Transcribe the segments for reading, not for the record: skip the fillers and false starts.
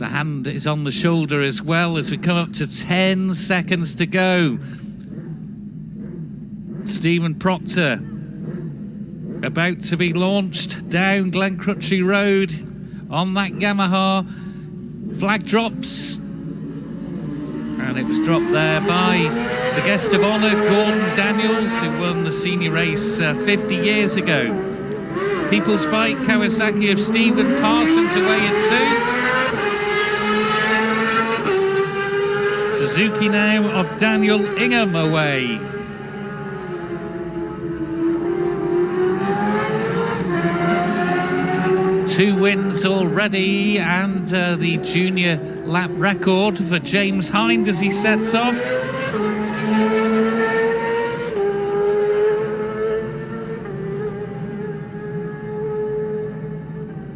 The hand is on the shoulder as well as we come up to 10 seconds to go. Stephen Proctor about to be launched down Glencrutchy Road on that Yamaha. Flag drops, and it was dropped there by the guest of honour, Gordon Daniels, who won the senior race 50 years ago. People's Bike Kawasaki of Stephen Parsons away at 2. Suzuki now of Daniel Ingham away. Two wins already, and the junior lap record for James Hind as he sets off.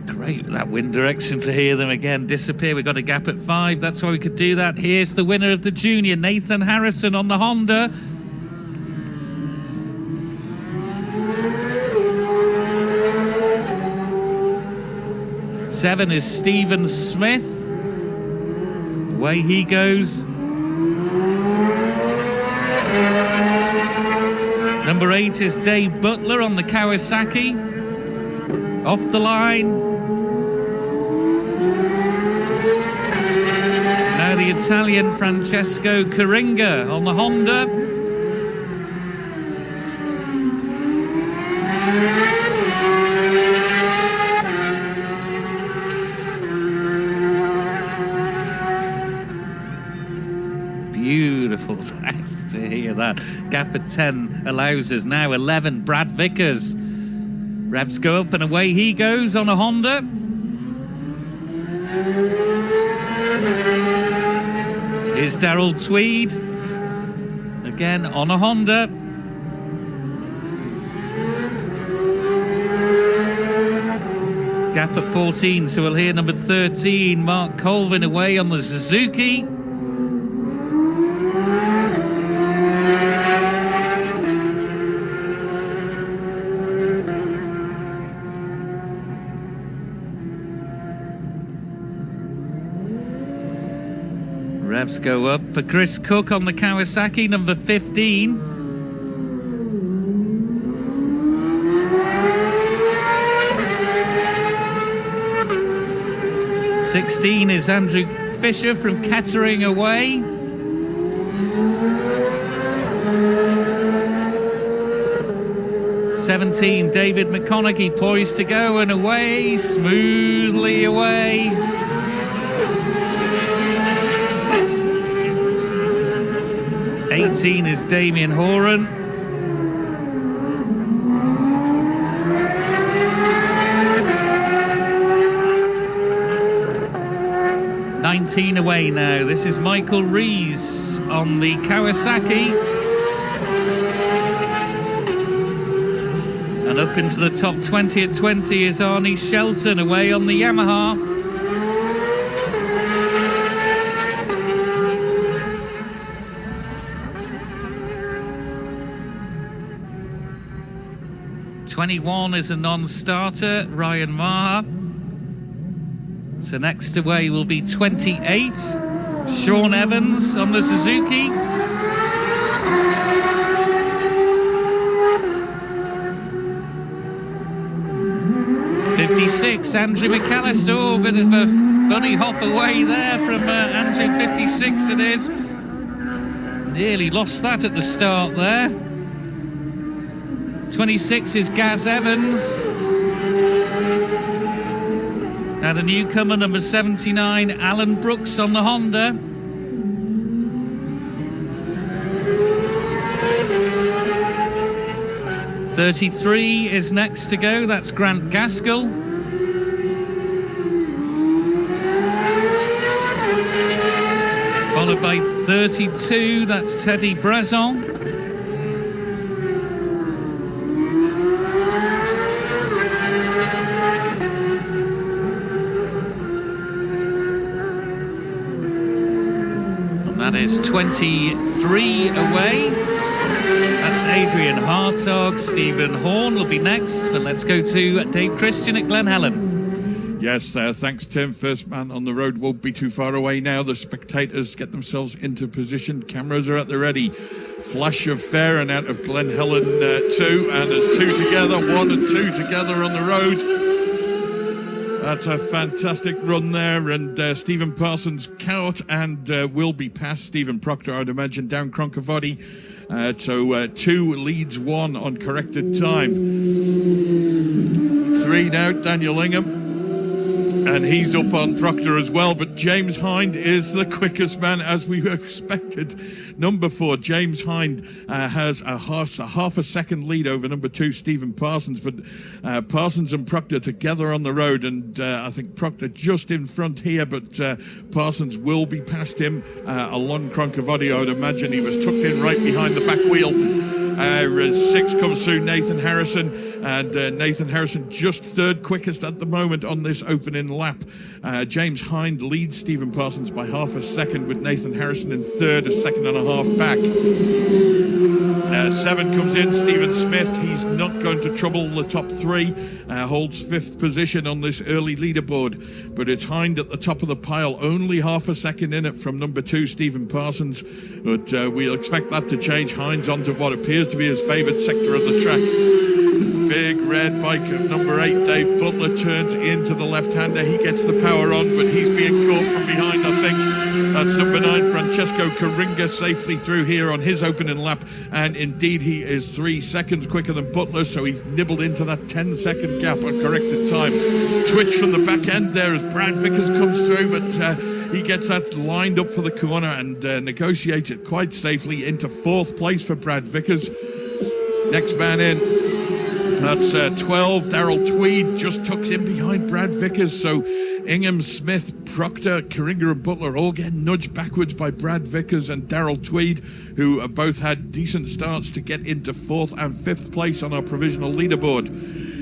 Great, that wind direction to hear them again disappear. We've got a gap at 5, that's why we could do that. Here's the winner of the junior, Nathan Harrison on the Honda. Seven is Stephen Smith. Away he goes. Number 8 is Dave Butler on the Kawasaki. Off the line. Now the Italian Francesco Caringa on the Honda. Beautiful, nice to hear that. Gap at 10 allows us now 11. Brad Vickers. Revs go up and away he goes on a Honda. Here's Darrell Tweed. Again on a Honda. Gap at 14, so we'll hear number 13, Mark Colvin away on the Suzuki. Revs go up for Chris Cook on the Kawasaki, number 15. (16) is Andrew Fisher from Kettering away. (17) David McConaughey poised to go and away, smoothly away. 18 is Damien Horan. (19) away now. This is Michael Rees on the Kawasaki. And up into the top 20 at 20 is Arnie Shelton away on the Yamaha. (21) is a non-starter, Ryan Maher. So next away will be 28, Sean Evans on the Suzuki. (56) Andrew McAllister. Oh, a bit of a bunny hop away there from Andrew. 56 it is. Nearly lost that at the start there. 26 is Gaz Evans. Now the newcomer, number 79, Alan Brooks on the Honda. (33) is next to go, that's Grant Gaskell. Followed by 32, that's Teddy Brazon. That is 23 away. That's Adrian Hartog. Stephen Horn will be next. But let's go to Dave Christian at Glen Helen. Yes, thanks, Tim. First man on the road won't be too far away now. The spectators get themselves into position. Cameras are at the ready. Flash of fair and out of Glen Helen 2. And there's 2 together, 1 and 2 together on the road. That's a fantastic run there. And Stephen Parsons caught and will be past Stephen Proctor, I'd imagine, down Cronkavody. So 2 leads 1 on corrected time. 3 now, Daniel Ingham. And he's up on Proctor as well, but James Hind is the quickest man, as we expected. Number 4, James Hind, has a half a second lead over number 2, Stephen Parsons. But Parsons and Proctor together on the road, and I think Proctor just in front here, but Parsons will be past him along Cronkavody. I would imagine he was tucked in right behind the back wheel. 6 comes through Nathan Harrison, and Nathan Harrison just 3rd quickest at the moment on this opening lap. James Hind leads Stephen Parsons by half a second, with Nathan Harrison in 3rd, a second and a half back. 7 comes in, Stephen Smith. He's not going to trouble the top 3, holds 5th position on this early leaderboard, but it's Hind at the top of the pile, only half a second in it from number 2, Stephen Parsons, but we'll expect that to change. Hind's onto what appears to be his favourite sector of the track. Big red bike of number 8, Dave Butler, turns into the left-hander. He gets the power on, but he's being caught from behind, I think. That's number 9, Francesco Caringa, safely through here on his opening lap. And indeed, he is 3 seconds quicker than Butler, so he's nibbled into that 10-second gap on corrected time. Twitch from the back end there as Brad Vickers comes through, but he gets that lined up for the corner and negotiates it quite safely into 4th place for Brad Vickers. Next man in, that's 12, Darrell Tweed, just tucks in behind Brad Vickers. So Ingham, Smith, Proctor, Caringa and Butler all get nudged backwards by Brad Vickers and Darrell Tweed, who both had decent starts to get into 4th and 5th place on our provisional leaderboard.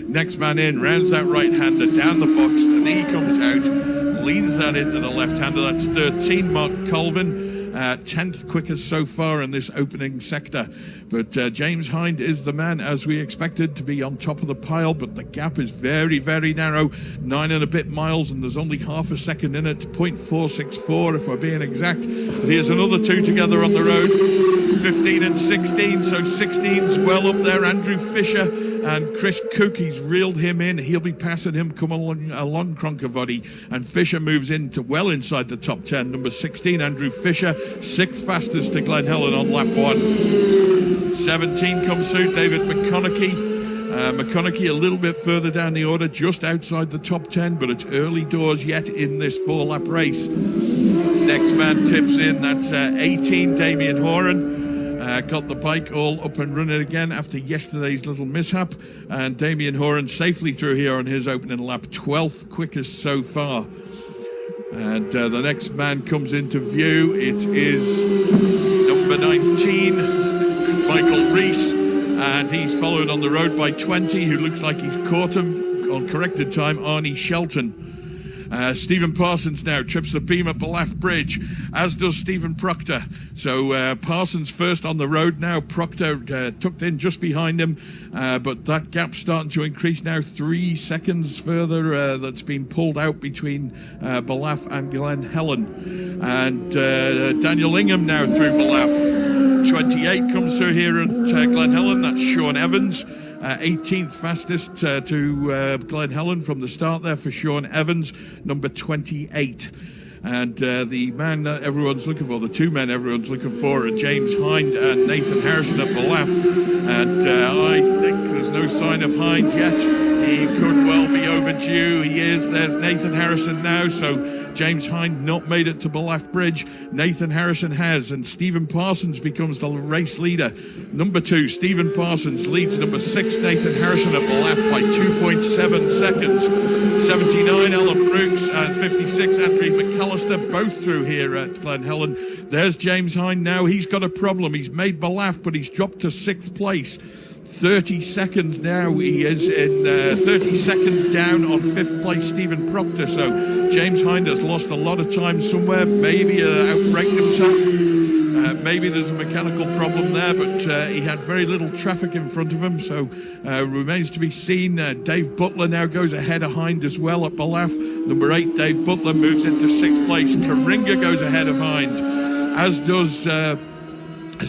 Next man in, rounds that right-hander down the box, and he comes out, leans that into the left-hander. That's 13, Mark Colvin. 10th quickest so far in this opening sector. But James Hind is the man, as we expected, to be on top of the pile, but the gap is very, very narrow, 9 and a bit miles, and there's only half a second in it, 0.464 if we're being exact. But here's another 2 together on the road, 15 and 16, so 16's well up there. Andrew Fisher and Chris Cook, he's reeled him in. He'll be passing him along Cronkavody, and Fisher moves into well inside the top 10. Number 16, Andrew Fisher, 6th fastest to Glen Helen on lap 1. 17 comes through, David McConaughey. McConaughey a little bit further down the order, just outside the top 10, but it's early doors yet in this 4-lap race. Next man tips in, that's 18, Damien Horan. Got the bike all up and running again after yesterday's little mishap, and Damien Horan safely through here on his opening lap, 12th quickest so far. And the next man comes into view. It is number 19, Michael Rees, and he's followed on the road by 20, who looks like he's caught him on corrected time, Arnie Shelton. Stephen Parsons now trips the beam at Ballaugh Bridge, as does Stephen Proctor. So Parsons first on the road now, Proctor tucked in just behind him, but that gap's starting to increase now, 3 seconds further that's been pulled out between Ballaugh and Glen Helen. And Daniel Ingham now through Ballaugh. 28 comes through here at Glen Helen, that's Sean Evans. 18th fastest to Glen Helen from the start there for Sean Evans, number 28. And the man that everyone's looking for, the 2 men everyone's looking for, are James Hind and Nathan Harrison at Ballaugh. And I think there's no sign of Hind yet. He could well be overdue. He is. There's Nathan Harrison now. So James Hind not made it to Ballaugh Bridge. Nathan Harrison has, and Stephen Parsons becomes the race leader. Number 2, Stephen Parsons leads number 6, Nathan Harrison at Ballaugh by 2.7 seconds. 79, Alan Brooks, and 56, Andrew McAllister, both through here at Glen Helen. There's James Hind now. He's got a problem. He's made Ballaugh, but he's dropped to 6th place. 30 seconds now he is in, 30 seconds down on 5th place Stephen Proctor. So James Hind has lost a lot of time somewhere, maybe outbraked himself. Maybe there's a mechanical problem there, but he had very little traffic in front of him, so remains to be seen. Dave Butler now goes ahead of Hind as well at Balaf. Number 8, Dave Butler, moves into 6th place. Karinga goes ahead of Hind, as does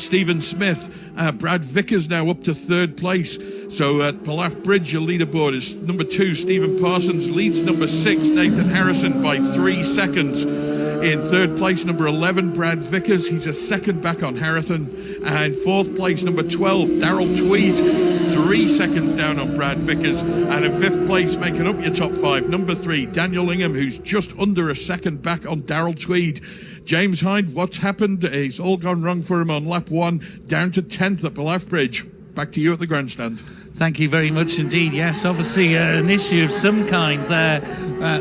Stephen Smith. Brad Vickers now up to 3rd place. So at Balaf Bridge, your leaderboard is number 2, Stephen Parsons, leads number 6, Nathan Harrison, by 3 seconds. In 3rd place, number 11, Brad Vickers. He's a second back on Harrison. And 4th place, number 12, Daryl Tweed, 3 seconds down on Brad Vickers. And in 5th place, making up your top 5, number 3, Daniel Ingham, who's just under a second back on Daryl Tweed. James Hind, what's happened? It's all gone wrong for him on lap 1, down to 10th at Balaf Bridge. Back to you at the grandstand. Thank you very much indeed. Yes, obviously an issue of some kind there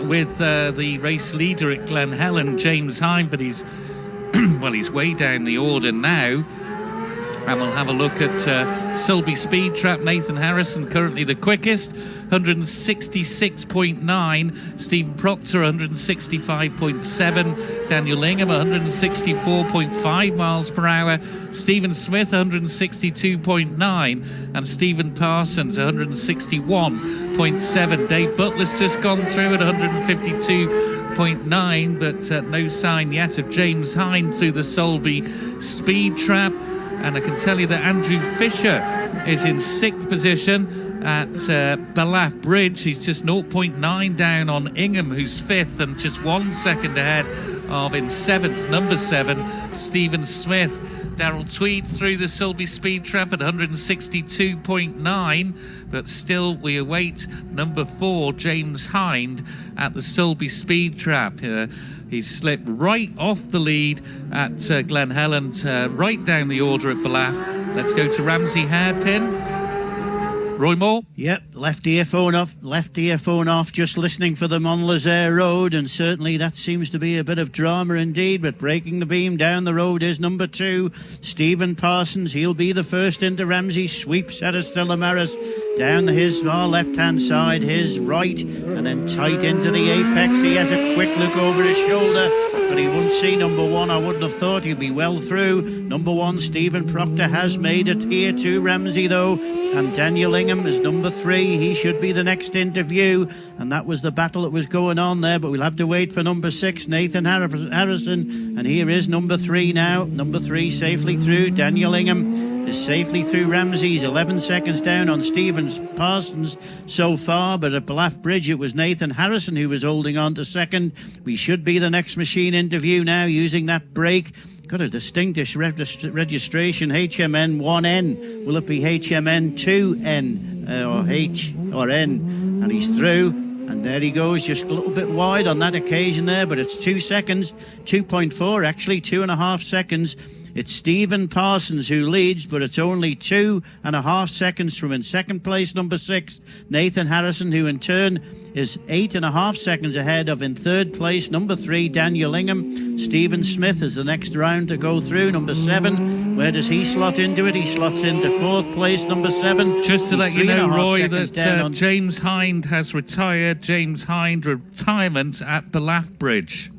with the race leader at Glen Helen, James Hind, but he's he's way down the order now. And we'll have a look at Sulby Speed Trap. Nathan Harrison currently the quickest, 166.9. Stephen Proctor, 165.7. Daniel Ingham, 164.5 miles per hour. Stephen Smith, 162.9. And Stephen Parsons, 161.7. Dave Butler's just gone through at 152.9, but no sign yet of James Hind through the Sulby Speed Trap. And I can tell you that Andrew Fisher is in 6th position at Balaf Bridge. He's just 0.9 down on Ingham, who's 5th, and just 1 second ahead of in 7th, number 7, Stephen Smith. Daryl Tweed through the Sulby Speed Trap at 162.9, but still we await number 4, James Hind, at the Sulby Speed Trap. He's slipped right off the lead at Glen Helen, right down the order at Balaf. Let's go to Ramsey Hairpin. Roy Moore? Yep, left earphone off, just listening for them on Lazaire Road, and certainly that seems to be a bit of drama indeed, but breaking the beam down the road is number 2, Stephen Parsons. He'll be the first into Ramsey, sweeps at Estella Maris down his far left-hand side, his right, and then tight into the apex. He has a quick look over his shoulder, but he won't see number 1. I wouldn't have thought he'd be well through. Number 1, Stephen Proctor, has made it here to Ramsey, though, and Daniel Ingham is number 3. He should be the next interview, and that was the battle that was going on there, but we'll have to wait for number 6, Nathan Harrison, and here is number 3 now. Number 3 safely through. Daniel Ingham is safely through Ramsey's, 11 seconds down on Stephen Parsons so far, but at Balaf Bridge it was Nathan Harrison who was holding on to second. We should be the next machine interview now, using that brake. Got a distinguished registration, HMN 1N. Will it be HMN 2N or H or N? And he's through. And there he goes, just a little bit wide on that occasion there, but it's 2 seconds, 2.4 actually, 2.5 seconds. It's Stephen Parsons who leads, but it's only 2.5 seconds from in second place, number 6, Nathan Harrison, who in turn is 8.5 seconds ahead of in third place, number 3, Daniel Ingham. Stephen Smith is the next round to go through, number 7. Where does he slot into it? He slots into 4th place, number 7. Just to let you know, Roy, that James Hind has retired. James Hind retirement at Balaf Bridge.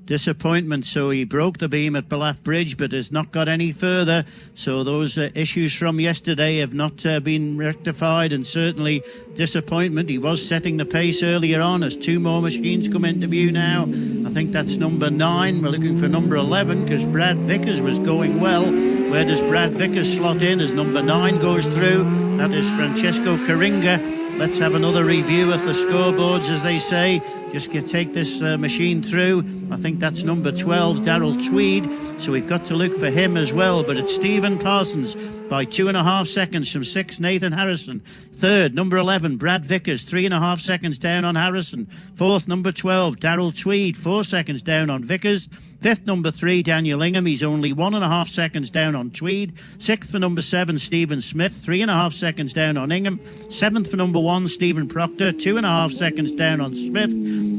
Disappointment. So he broke the beam at Balaf Bridge, but has not got any further. So those issues from yesterday have not been rectified, and certainly disappointment. He was setting the pace earlier on as 2 more machines come into view now. I think that's number 9. We're looking for number 11 because Brad Vickers was going well. Where does Brad Vickers slot in as number 9 goes through? That is Francesco Karinga. Let's have another review of the scoreboards, as they say. Just take this machine through. I think that's number 12, Daryl Tweed. So we've got to look for him as well. But it's Stephen Parsons by 2.5 seconds from 6, Nathan Harrison. 3rd, number 11, Brad Vickers, 3.5 seconds down on Harrison. 4th, number 12, Daryl Tweed, 4 seconds down on Vickers. 5th, number 3, Daniel Ingham. He's only 1.5 seconds down on Tweed. 6th for number 7, Stephen Smith, 3.5 seconds down on Ingham. 7th for number 1, Stephen Proctor, 2.5 seconds down on Smith.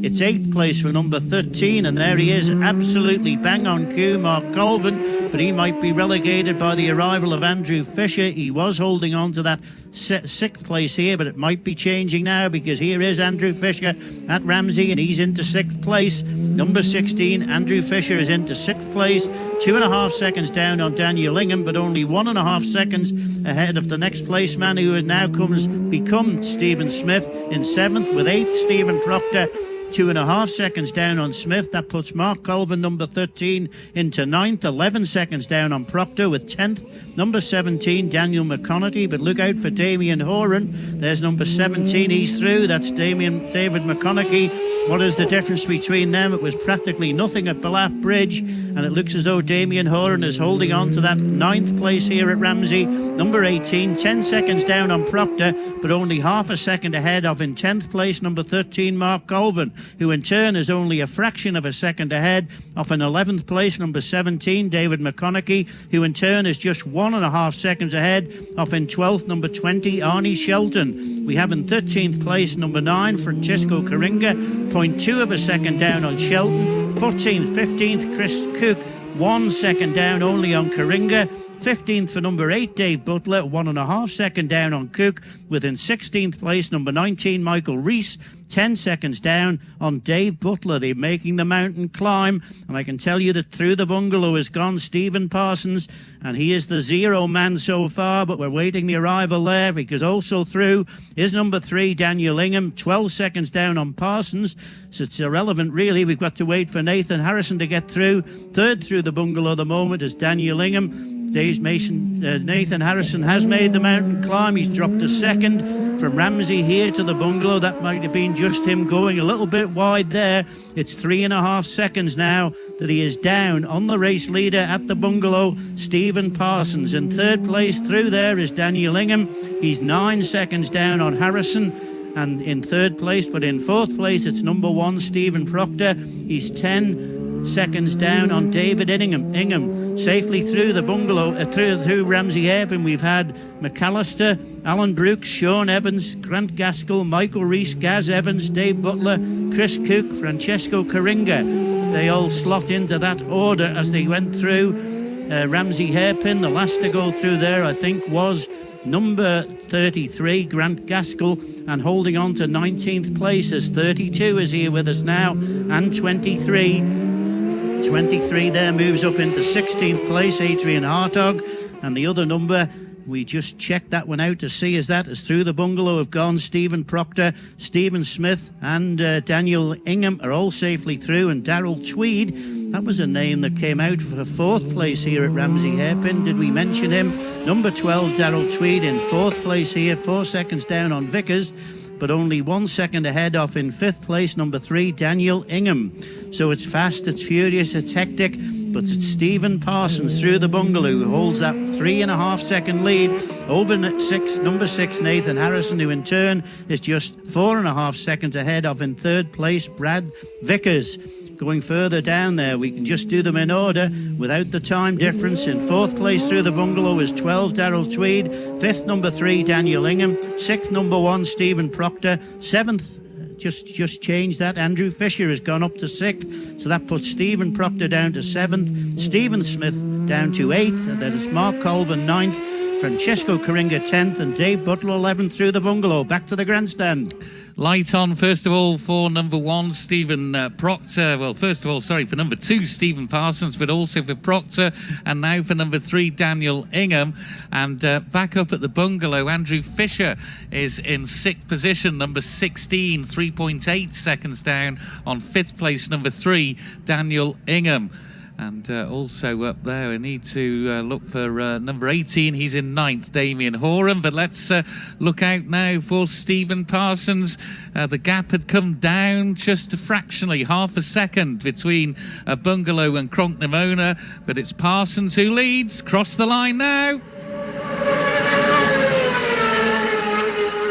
It's 8th place for number 13, and there he is, absolutely bang on cue, Mark Colvin, but he might be relegated by the arrival of Andrew Fisher. He was holding on to that 6th place here, but it might be changing now, because here is Andrew Fisher at Ramsey, and he's into 6th place. Number 16, Andrew Fisher, is into 6th place, 2.5 seconds down on Daniel Ingham, but only 1.5 seconds ahead of the next place man, who has now become Stephen Smith in 7th, with 8th Stephen Proctor, 2.5 seconds down on Smith. That puts Mark Colvin, number 13, into 9th, 11 seconds down on Proctor, with 10th number 17 Daniel McConaughey. But look out for Damien Horan. There's number 17, he's through. That's David McConaughey. What is the difference between them? It was practically nothing at Ballaugh Bridge, and it looks as though Damien Horan is holding on to that 9th place here at Ramsey. Number 18, 10 seconds down on Proctor, but only half a second ahead of, in 10th place, number 13 Mark Colvin, who in turn is only a fraction of a second ahead of, in 11th place, number 17 David McConaughey, who in turn is just 1.5 seconds ahead of, in 12th, number 20 Arnie Shelton. We have in 13th place number 9 Francesco Coringa, 0.2 of a second down on Shelton. 14th, 15th Chris Cook, 1 second down only on Coringa. 15th for number 8 Dave Butler, 1.5 second down on Cook. Within 16th place number 19 Michael Rees, 10 seconds down on Dave Butler. They're making the mountain climb, and I can tell you that through the bungalow has gone Stephen Parsons, and he is the 0 man so far, but we're waiting the arrival there, because also through is number 3 Daniel Ingham, 12 seconds down on Parsons. So it's irrelevant really, we've got to wait for Nathan Harrison to get through. Third through the bungalow at the moment is Daniel Ingham. Nathan Harrison has made the mountain climb. He's dropped a second from Ramsey here to the bungalow. That might have been just him going a little bit wide there. It's 3.5 seconds now that he is down on the race leader at the bungalow, Stephen Parsons. In third place through there is Daniel Ingham. He's 9 seconds down on Harrison, and in third place, but in fourth place it's number 1 Stephen Proctor. He's 10 seconds down on David Ingham. Safely through the bungalow, through Ramsey Hairpin, we've had McAllister, Alan Brooks, Sean Evans, Grant Gaskell, Michael Rees, Gaz Evans, Dave Butler, Chris Cook, Francesco Coringa. They all slot into that order as they went through Ramsey Hairpin. The last to go through there, I think, was number 33 Grant Gaskell, and holding on to 19th place as 32 is here with us now, and 23 there moves up into 16th place, Adrian Hartog. And the other number, we just checked that one out to see, is through the bungalow have gone Stephen Proctor, Stephen Smith and Daniel Ingham are all safely through, and Darryl Tweed, that was a name that came out for 4th place here at Ramsey Hairpin. Did we mention him? Number 12 Darryl Tweed in 4th place here, 4 seconds down on Vickers, but only 1 second ahead of, in 5th place, number 3 Daniel Ingham. So it's fast, it's furious, it's hectic, but it's Stephen Parsons through the bungalow who holds that 3.5 second lead over number 6 Nathan Harrison, who in turn is just 4.5 seconds ahead of, in third place, Brad Vickers. Going further down there, we can just do them in order without the time difference. In 4th place through the bungalow is 12 Darryl Tweed, 5th number 3 Daniel Ingham, 6th number 1 Stephen Proctor, 7th, just changed that, Andrew Fisher has gone up to 6th, so that puts Stephen Proctor down to 7th, Stephen Smith down to 8th, and then it's Mark Colvin 9th, Francesco Coringa 10th, and Dave Butler 11th through the bungalow. Back to the grandstand. Light on, first of all, for number 1, Stephen Proctor. Well, first of all, sorry, for number 2, Stephen Parsons, but also for Proctor. And now for number 3, Daniel Ingham. And back up at the bungalow, Andrew Fisher is in 6th position, number 16, 3.8 seconds down on 5th place, number 3, Daniel Ingham. And also up there, we need to look for number 18. He's in 9th, Damien Horan. But let's look out now for Stephen Parsons. The gap had come down just fractionally, half a second between Bungalow and Cronknamona. But it's Parsons who leads. Cross the line now.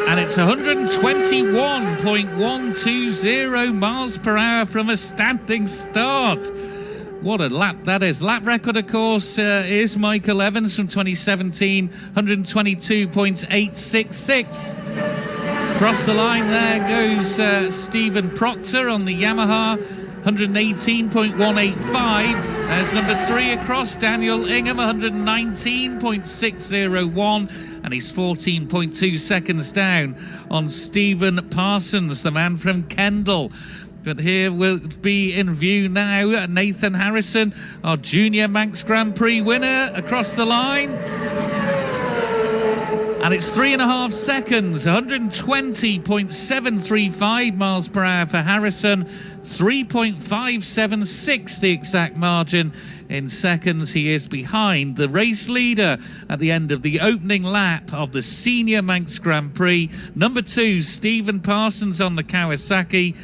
And it's 121.120 miles per hour from a standing start. What a lap that is. Lap record, of course, is Michael Evans from 2017, 122.866. Across the line there goes Stephen Proctor on the Yamaha, 118.185. There's number 3 across, Daniel Ingham, 119.601, and he's 14.2 seconds down on Stephen Parsons, the man from Kendal. But here will be in view now Nathan Harrison, our Junior Manx Grand Prix winner, across the line. And it's 3.5 seconds, 120.735 miles per hour for Harrison, 3.576 the exact margin. In seconds, he is behind the race leader at the end of the opening lap of the Senior Manx Grand Prix. Number 2, Stephen Parsons on the Kawasaki,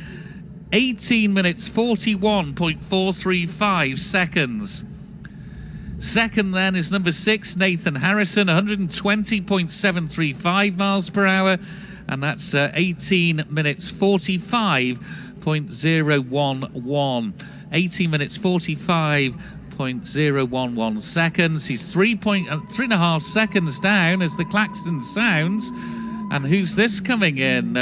18 minutes 41.435 seconds. Second then is number 6, Nathan Harrison, 120.735 miles per hour, and that's 18 minutes 45.011. 18 minutes 45.011 seconds. He's 3.5 seconds down as the klaxon sounds. And who's this coming in?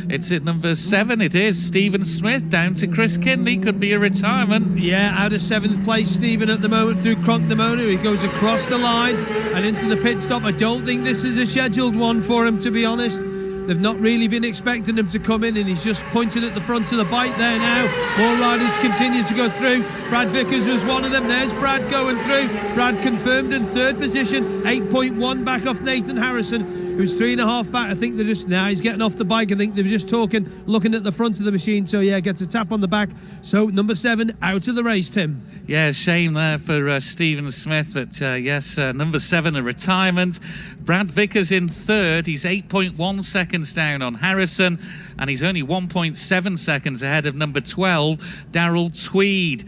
It's at number 7. It is Stephen Smith down to Chris Kinley. Could be a retirement. Yeah, out of 7th place, Stephen at the moment through Cronknamono. He goes across the line and into the pit stop. I don't think this is a scheduled one for him, to be honest. They've not really been expecting him to come in, and he's just pointing at the front of the bike there now. More riders continue to go through. Brad Vickers was one of them. There's Brad going through. Brad confirmed in 3rd position, 8.1 back off Nathan Harrison, who's 3.5 back. I think they're just now he's getting off the bike. I think they were just talking, looking at the front of the machine. So yeah, gets a tap on the back. So number 7 out of the race, Tim. Yeah, shame there for Stephen Smith, but yes, number 7 a retirement. Brad Vickers in 3rd. He's 8.1 seconds down on Harrison, and he's only 1.7 seconds ahead of number 12, Darrell Tweed.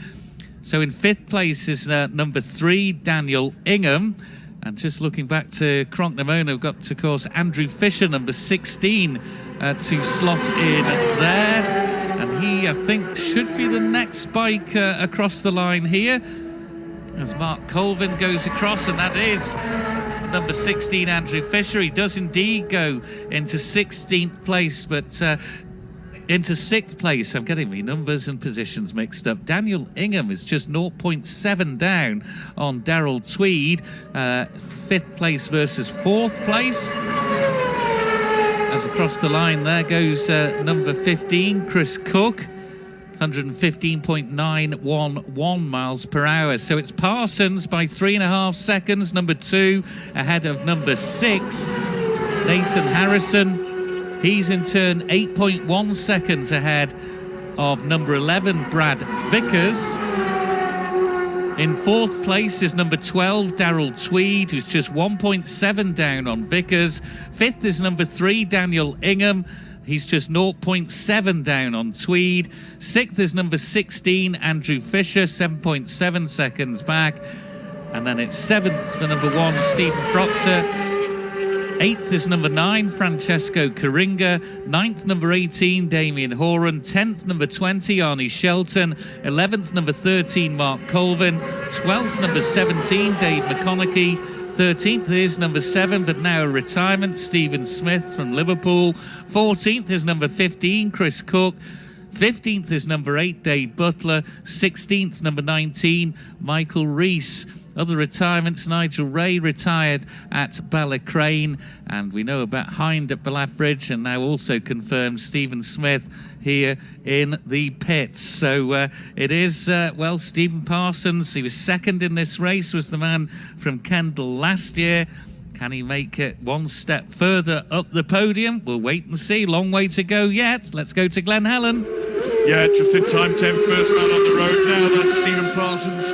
So in 5th place is number 3, Daniel Ingham. And just looking back to Cronknamono, we've got, of course, Andrew Fisher, number 16, to slot in there. And he, I think, should be the next bike across the line here, as Mark Colvin goes across, and that is number 16, Andrew Fisher. He does indeed go into 16th place, but into 6th place. I'm getting me numbers and positions mixed up. Daniel Ingham is just 0.7 down on Darrell Tweed. 5th place versus 4th place. As across the line there goes number 15, Chris Cook, 115.911 miles per hour. So it's Parsons by 3.5 seconds, number 2 ahead of number 6, Nathan Harrison. He's in turn 8.1 seconds ahead of number 11, Brad Vickers. In 4th place is number 12, Darrell Tweed, who's just 1.7 down on Vickers. 5th is number 3, Daniel Ingham. He's just 0.7 down on Tweed. 6th is number 16, Andrew Fisher, 7.7 seconds back. And then it's 7th for number 1, Stephen Proctor. 8th is number 9, Francesco Caringa. 9th, number 18, Damien Horan. 10th, number 20, Arnie Shelton. 11th, number 13, Mark Colvin. 12th, number 17, Dave McConaughey. 13th is number 7, but now a retirement, Stephen Smith from Liverpool. 14th is number 15, Chris Cook. 15th is number 8, Dave Butler. 16th, number 19, Michael Rees. Other retirements, Nigel Ray retired at Ballacrane, and we know about Hind at Ballabridge, and now also confirmed Stephen Smith here in the pits. So it is, well, Stephen Parsons, he was 2nd in this race, was the man from Kendal last year. Can he make it one step further up the podium? We'll wait and see. Long way to go yet. Let's go to Glen Helen. Yeah, just in time, Tim. First man on the road now, that's Stephen Parsons.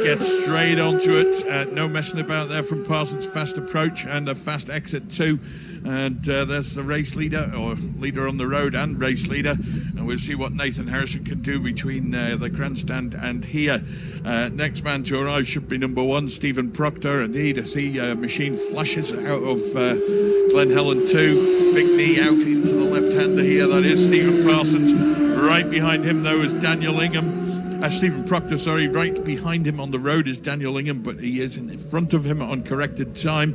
Gets straight onto it. No messing about there from Parsons. Fast approach and a fast exit too. And there's the race leader, or leader on the road and race leader. And we'll see what Nathan Harrison can do between the grandstand and here. Next man to arrive should be number 1, Stephen Proctor. Indeed, I see machine flashes out of Glen Helen 2. Big knee out into the left-hander here. That is Stephen Parsons. Right behind him, though, is Daniel Ingham. Stephen Proctor, right behind him on the road is Daniel Ingham, but he is in front of him on corrected time.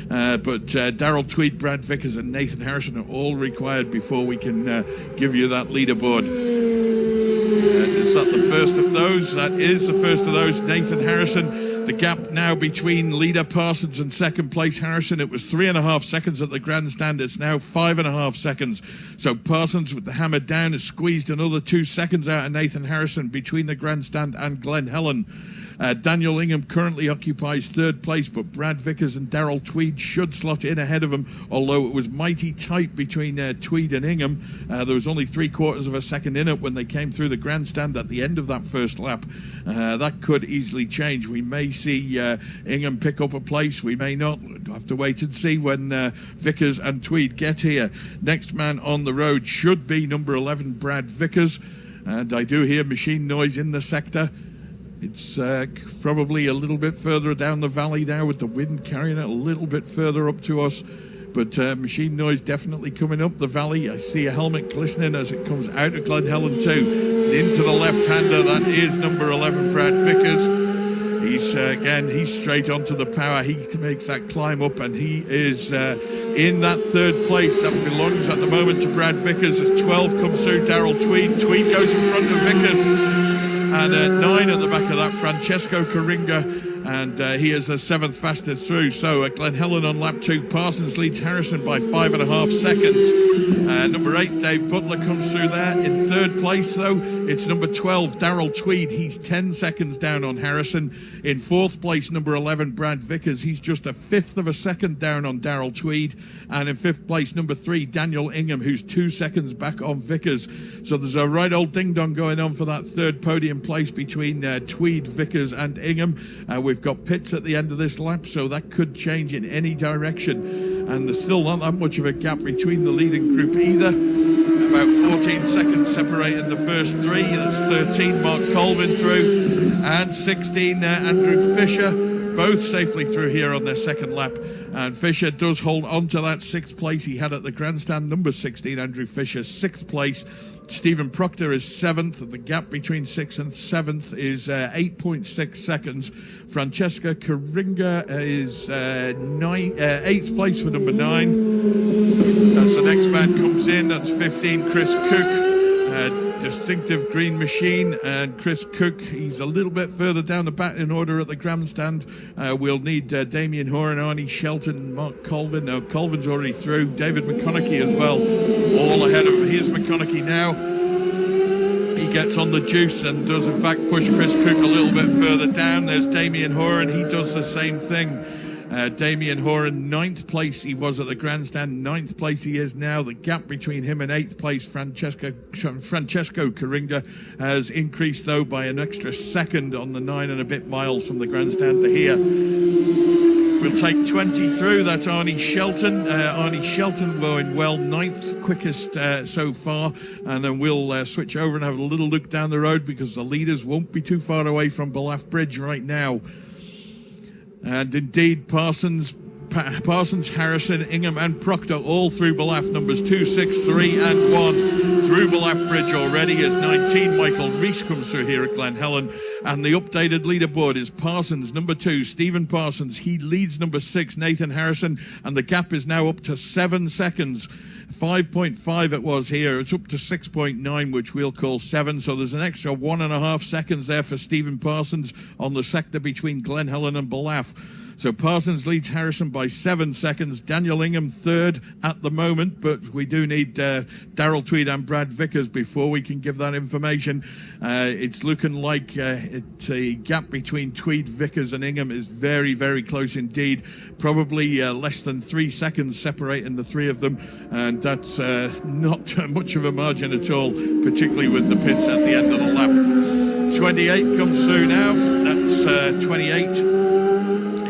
But Darrell Tweed, Brad Vickers and Nathan Harrison are all required before we can give you that leaderboard. Is that the first of those? That is the first of those. Nathan Harrison. The gap now between leader Parsons and second place Harrison. It was 3.5 seconds at the grandstand. It's now 5.5 seconds. So Parsons with the hammer down has squeezed another 2 seconds out of Nathan Harrison between the grandstand and Glen Helen. Daniel Ingham currently occupies third place, but Brad Vickers and Darrell Tweed should slot in ahead of him, although it was mighty tight between Tweed and Ingham. There was only 3/4 of a second in it when they came through the grandstand at the end of that first lap. That could easily change. We may see Ingham pick up a place. We may not. We'll have to wait and see when Vickers and Tweed get here. Next man on the road should be number 11, Brad Vickers. And I do hear machine noise in the sector. It's probably a little bit further down the valley now with the wind carrying it a little bit further up to us. But machine noise definitely coming up the valley. I see a helmet glistening as it comes out of Glen Helen too. Into the left-hander, that is number 11, Brad Vickers. He's straight onto the power. He makes that climb up and he is in that third place. That belongs at the moment to Brad Vickers as 12 comes through Darrell Tweed. Tweed goes in front of Vickers. And 9 at the back of that, Francesco Coringa, and he is the 7th fastest through. So at Glen Helen on lap 2, Parsons leads Harrison by 5.5 seconds. Number 8, Dave Butler comes through there. In third place, though, it's number 12, Darrell Tweed. He's 10 seconds down on Harrison. In fourth place, number 11, Brad Vickers. He's just 1/5 of a second down on Darrell Tweed. And in fifth place, number 3, Daniel Ingham, who's 2 seconds back on Vickers. So there's a right old ding-dong going on for that third podium place between Tweed, Vickers and Ingham. We've got pits at the end of this lap, so that could change in any direction. And there's still not that much of a gap between the leading group either. About 14 seconds separating the first 3. That's 13 Mark Colvin through and 16 Andrew Fisher, both safely through here on their second lap. And Fisher does hold on to that 6th place he had at the grandstand. Number 16, Andrew Fisher, 6th place. Stephen Proctor is 7th. The gap between 6th and 7th is 8.6 seconds. Francesca Coringa is 8th place for number 9. As the next man comes in, that's 15, Chris Cook. Distinctive green machine, and Chris Cook, he's a little bit further down the batting order at the grandstand. We'll need Damien Horan, Arnie Shelton, and Mark Colvin. No, Colvin's already through. David McConaughey as well, all ahead of him. Here's McConaughey now. He gets on the juice and does in fact push Chris Cook a little bit further down. There's Damien Horan, he does the same thing. Damien Horan, 9th place he was at the grandstand, 9th place he is now. The gap between him and 8th place Francesco Coringa has increased though by an extra second on the 9 and a bit miles from the grandstand to here. We'll take 20 through. That's Arnie Shelton. Arnie Shelton going well, 9th quickest so far. And then we'll switch over and have a little look down the road because the leaders won't be too far away from Belaff Bridge right now. And indeed, Parsons, Harrison, Ingham and Proctor all through Belaff, numbers 2, 6, 3 and 1 through Belaff Bridge already as 19 Michael Reese comes through here at Glen Helen. And the updated leaderboard is Parsons, number 2, Stephen Parsons. He leads number 6, Nathan Harrison, and the gap is now up to 7 seconds. 5.5 it was here. It's up to 6.9, which we'll call 7. So there's an extra 1.5 seconds there for Stephen Parsons on the sector between Glen Helen and Belaff. So Parsons leads Harrison by 7 seconds. Daniel Ingham third at the moment, but we do need Darrell Tweed and Brad Vickers before we can give that information. It's looking like it's a gap between Tweed, Vickers and Ingham is very, very close indeed. Probably less than 3 seconds separating the three of them, and that's not much of a margin at all, particularly with the pits at the end of the lap. 28 comes through now. That's 28.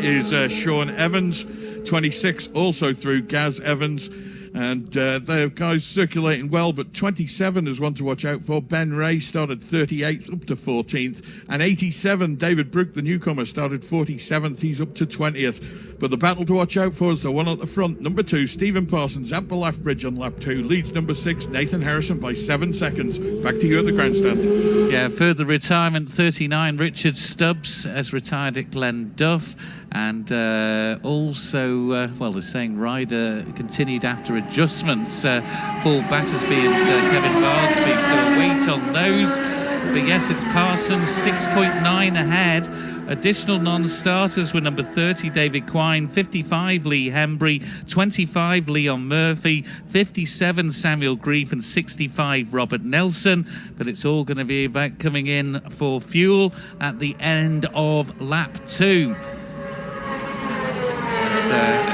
Is Sean Evans. 26 also through Gaz Evans, and the guys circulating well, but 27 is one to watch out for. Ben Ray started 38th up to 14th, and 87 David Brook, the newcomer, started 47th. He's up to 20th. But the battle to watch out for is the one at the front. Number 2, Stephen Parsons at Balafbridge on lap 2. Leads number 6, Nathan Harrison, by 7 seconds. Back to you at the grandstand. Yeah, further retirement, 39, Richard Stubbs has retired at Glenduff. And also, they're saying rider continued after adjustments. Paul Battersby and Kevin Barsby, so a wait on those. But yes, it's Parsons, 6.9 ahead. Additional non-starters were number 30, David Quine, 55, Lee Hembry, 25, Leon Murphy, 57, Samuel Grief, and 65, Robert Nelson. But it's all going to be about coming in for fuel at the end of lap 2. As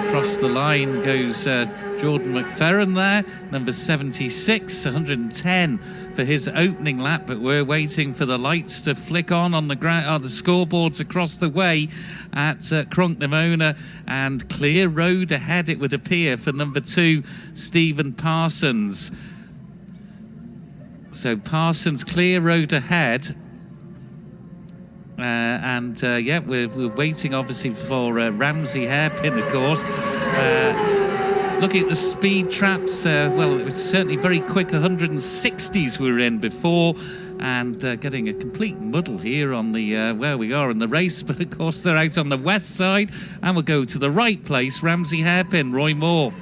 across the line goes Jordan McFerrin there, number 76, 110 for his opening lap, but we're waiting for the lights to flick on the scoreboards across the way at Cronknamona, and clear road ahead, it would appear, for number 2, Stephen Parsons. So Parsons, clear road ahead. We're waiting obviously for Ramsey Hairpin, of course. Looking at the speed traps, it was certainly very quick 160s we were in before, and getting a complete muddle here on the where we are in the race. But of course they're out on the west side, and we'll go to the right place. Ramsey Hairpin, Roy Moore.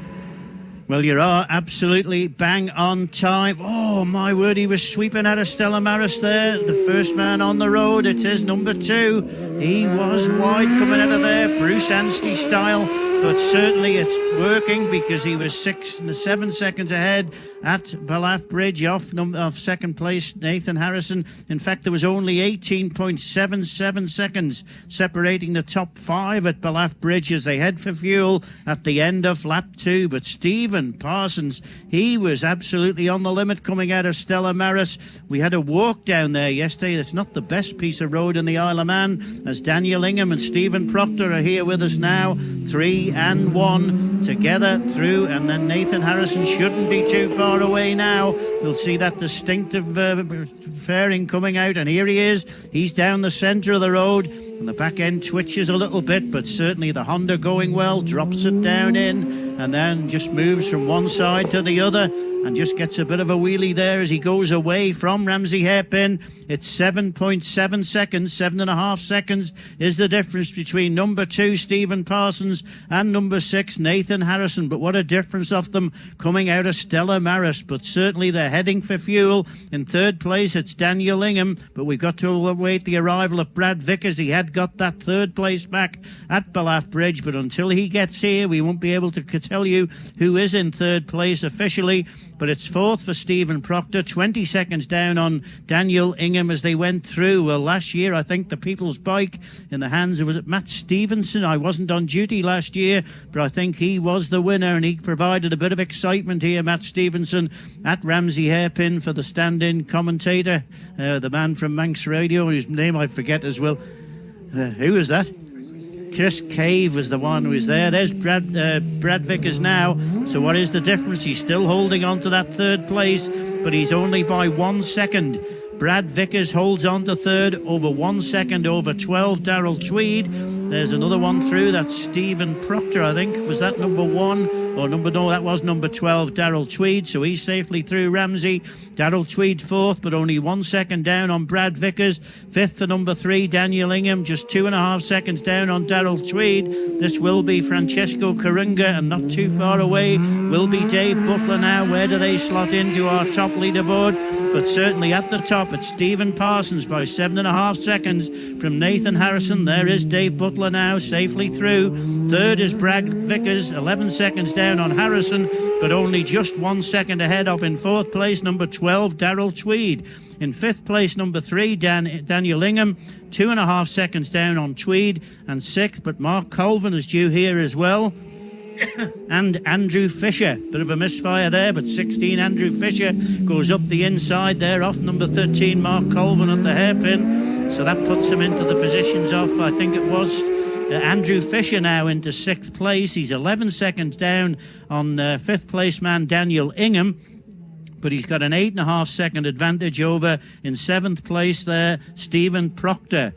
Well, you are absolutely bang on time. Oh, my word, he was sweeping out of Stella Maris there. The first man on the road, it is number 2. He was wide coming out of there, Bruce Anstey style. But certainly it's working, because he was 7 seconds ahead at Balafbridge off second place, Nathan Harrison. In fact, there was only 18.77 seconds separating the top 5 at Balafbridge as they head for fuel at the end of lap 2. But Stephen Parsons, he was absolutely on the limit coming out of Stella Maris. We had a walk down there yesterday. It's not the best piece of road in the Isle of Man, as Daniel Ingham and Stephen Proctor are here with us now. 3 and 1 together through, and then Nathan Harrison shouldn't be too far away now. We'll see that distinctive fairing coming out, and here he is. He's down the centre of the road, and the back end twitches a little bit, but certainly the Honda going well, drops it down in, and then just moves from one side to the other, and just gets a bit of a wheelie there as he goes away from Ramsey Hairpin. It's 7.7 seconds, 7.5 seconds is the difference between number 2, Stephen Parsons, and number 6, Nathan Harrison. But what a difference of them coming out of Stella Maris. But certainly they're heading for fuel. In third place, it's Daniel Ingham, but we've got to await the arrival of Brad Vickers. He had got that third place back at Balafbridge, but until he gets here, we won't be able to tell you who is in third place officially. But it's fourth for Stephen Proctor, 20 seconds down on Daniel Ingham as they went through. Well, last year, I think the People's Bike in the hands of, was it Matt Stevenson? I wasn't on duty last year, but I think he was the winner, and he provided a bit of excitement here, Matt Stevenson, at Ramsey Hairpin for the stand-in commentator, the man from Manx Radio, whose name I forget as well. Who was that? Chris Cave was the one who was there. There's Brad Vickers now. So what is the difference? He's still holding on to that third place, but he's only by 1 second. Brad Vickers holds on to third, over 1 second over 12, Darrell Tweed. There's another one through. That's Stephen Proctor, I think. Was that number 1? No, that was number 12, Darrell Tweed. So he's safely through Ramsey. Darrell Tweed fourth, but only 1 second down on Brad Vickers. Fifth for number 3, Daniel Ingham, just 2.5 seconds down on Darrell Tweed. This will be Francesco Carunga, and not too far away will be Dave Butler now. Where do they slot into our top leaderboard? But certainly at the top, it's Stephen Parsons by 7.5 seconds from Nathan Harrison. There is Dave Butler now, safely through. Third is Brad Vickers, 11 seconds down on Harrison, but only just 1 second ahead of, in fourth place, number 12, Darrell Tweed. In fifth place, number 3, Daniel Ingham, 2.5 seconds down on Tweed. And sixth, but Mark Colvin is due here as well. And Andrew Fisher, bit of a misfire there, but 16, Andrew Fisher goes up the inside there off number 13, Mark Colvin at the hairpin. So that puts him into the positions of, I think it was Andrew Fisher now into sixth place. He's 11 seconds down on fifth place man Daniel Ingham, but he's got an 8.5 second advantage over, in seventh place there, Stephen Proctor.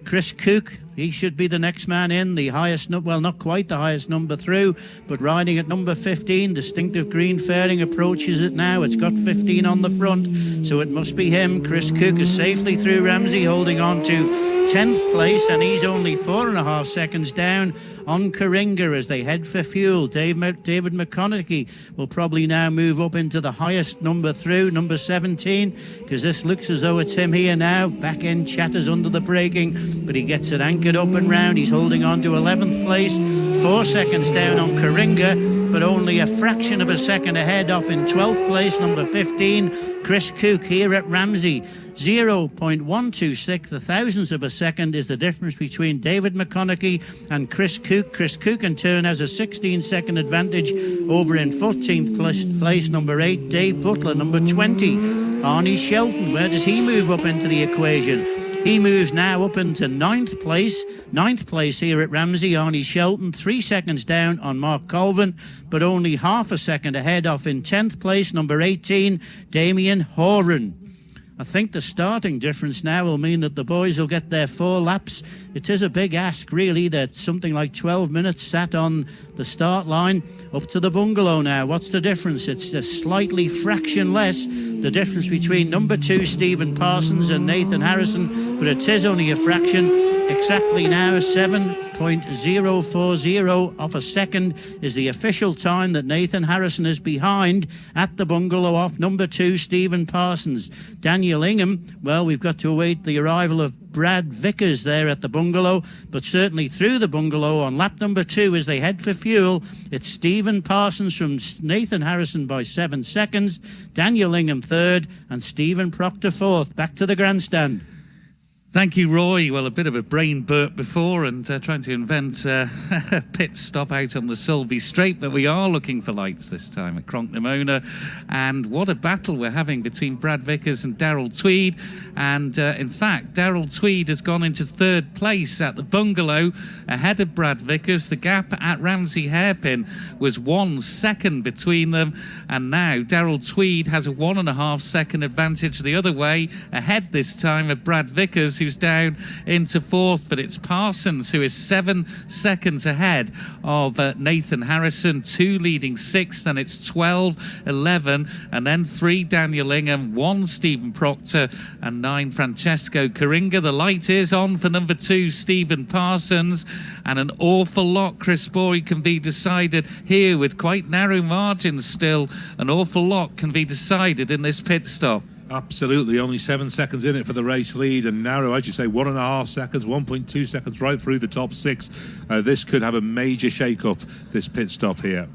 Chris Cook He should be the next man in, the highest, well, not quite the highest number through, but riding at number 15. Distinctive Green Fairing approaches it now. It's got 15 on the front, so it must be him. Chris Cook is safely through Ramsey, holding on to 10th place, and he's only 4.5 seconds down on Coringa as they head for fuel. David McConaughey will probably now move up into the highest number through, number 17, because this looks as though it's him here now. Back end chatters under the braking, but he gets it anchored up and round. He's holding on to 11th place, 4 seconds down on Coringa, but only a fraction of a second ahead off in 12th place, number 15, Chris Cook here at Ramsey. 0.126, the thousandths of a second, is the difference between David McConaughey and Chris Cook. Chris Cook in turn has a 16-second advantage over in 14th place, number 8, Dave Butler, number 20. Arnie Shelton, where does he move up into the equation? He moves now up into 9th place. 9th place here at Ramsey, Arnie Shelton, 3 seconds down on Mark Colvin, but only half a second ahead off in 10th place, number 18, Damien Horan. I think the starting difference now will mean that the boys will get their 4 laps. It is a big ask, really, that something like 12 minutes sat on the start line up to the bungalow now. What's the difference? It's a slightly fraction less, the difference between number 2, Stephen Parsons, and Nathan Harrison, but it is only a fraction. Exactly now, 7.040 off a second is the official time that Nathan Harrison is behind at the bungalow off number 2, Stephen Parsons. Daniel Ingham, well, we've got to await the arrival of Brad Vickers there at the bungalow, but certainly through the bungalow on lap number 2 as they head for fuel, it's Stephen Parsons from Nathan Harrison by 7 seconds, Daniel Ingham 3rd, and Stephen Proctor 4th. Back to the grandstand. Thank you, Roy. Well, a bit of a brain burp before and trying to invent a pit stop out on the Sulby Straight, but we are looking for lights this time at Cronknamona. And what a battle we're having between Brad Vickers and Darrell Tweed. And in fact, Darrell Tweed has gone into 3rd place at the bungalow ahead of Brad Vickers. The gap at Ramsey Hairpin was 1 second between them. And now Darrell Tweed has a 1.5 second advantage the other way, ahead this time of Brad Vickers, who's down into 4th, but it's Parsons who is 7 seconds ahead of Nathan Harrison, 2 leading 6th, and it's 12, 11, and then 3 Daniel Ingham, 1 Stephen Proctor, and 9 Francesco Coringa. The light is on for number 2, Stephen Parsons, and an awful lot, Chris Boyd, can be decided here with quite narrow margins still. An awful lot can be decided in this pit stop. Absolutely, only 7 seconds in it for the race lead, and narrow, as you say, 1.5 seconds, 1.2 seconds right through the top 6. This could have a major shake-up, this pit stop here.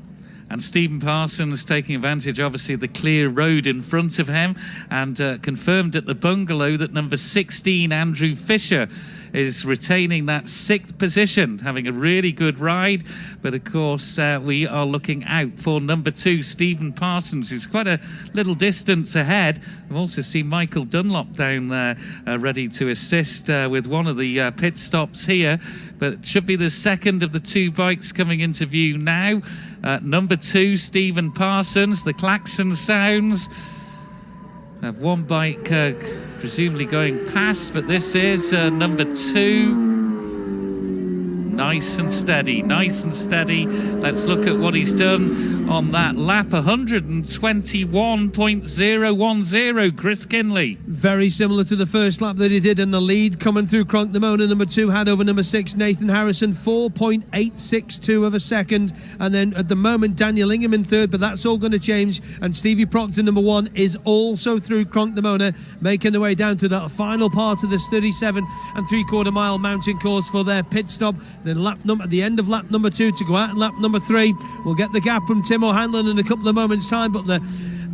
And Stephen Parsons taking advantage, obviously, of the clear road in front of him, and confirmed at the bungalow that number 16, Andrew Fisher, is retaining that 6th position, having a really good ride. But of course, we are looking out for number 2, Stephen Parsons, who's quite a little distance ahead. I've also seen Michael Dunlop down there ready to assist with one of the pit stops here. But it should be the second of the 2 bikes coming into view now. Number 2, Stephen Parsons. The klaxon sounds. I have one bike presumably going past, but this is number 2. Nice and steady, nice and steady. Let's look at what he's done on that lap. 121.010, Chris Kinley. Very similar to the first lap that he did in the lead. Coming through Cronknamona, number 2 had over number 6, Nathan Harrison, 4.862 of a second. And then at the moment, Daniel Ingham in 3rd, but that's all going to change. And Stevie Proctor, number 1, is also through Cronknamona, making their way down to that final part of this 37 3/4 mile mountain course for their pit stop. Then at the end of lap number 2 to go out in lap number 3. We'll get the gap from Tim O'Hanlon in a couple of moments' time, but the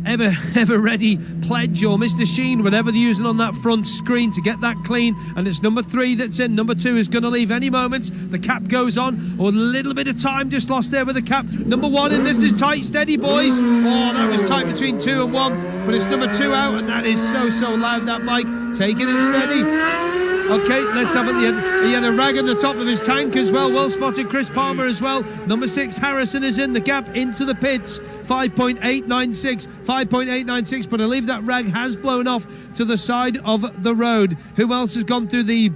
ever ready Pledge or Mr. Sheen, whatever they're using on that front screen to get that clean, and it's number 3 that's in. Number 2 is going to leave any moment. The cap goes on, or a little bit of time just lost there with the cap. Number 1, and this is tight, steady, boys. Oh, that was tight between 2 and 1, but it's number 2 out, and that is so loud, that bike, taking it steady. Okay, let's have it. He had a rag on the top of his tank as well. Well spotted, Chris Palmer as well. Number 6, Harrison, is in the gap into the pits. 5.896. But I believe that rag has blown off to the side of the road. Who else has gone through the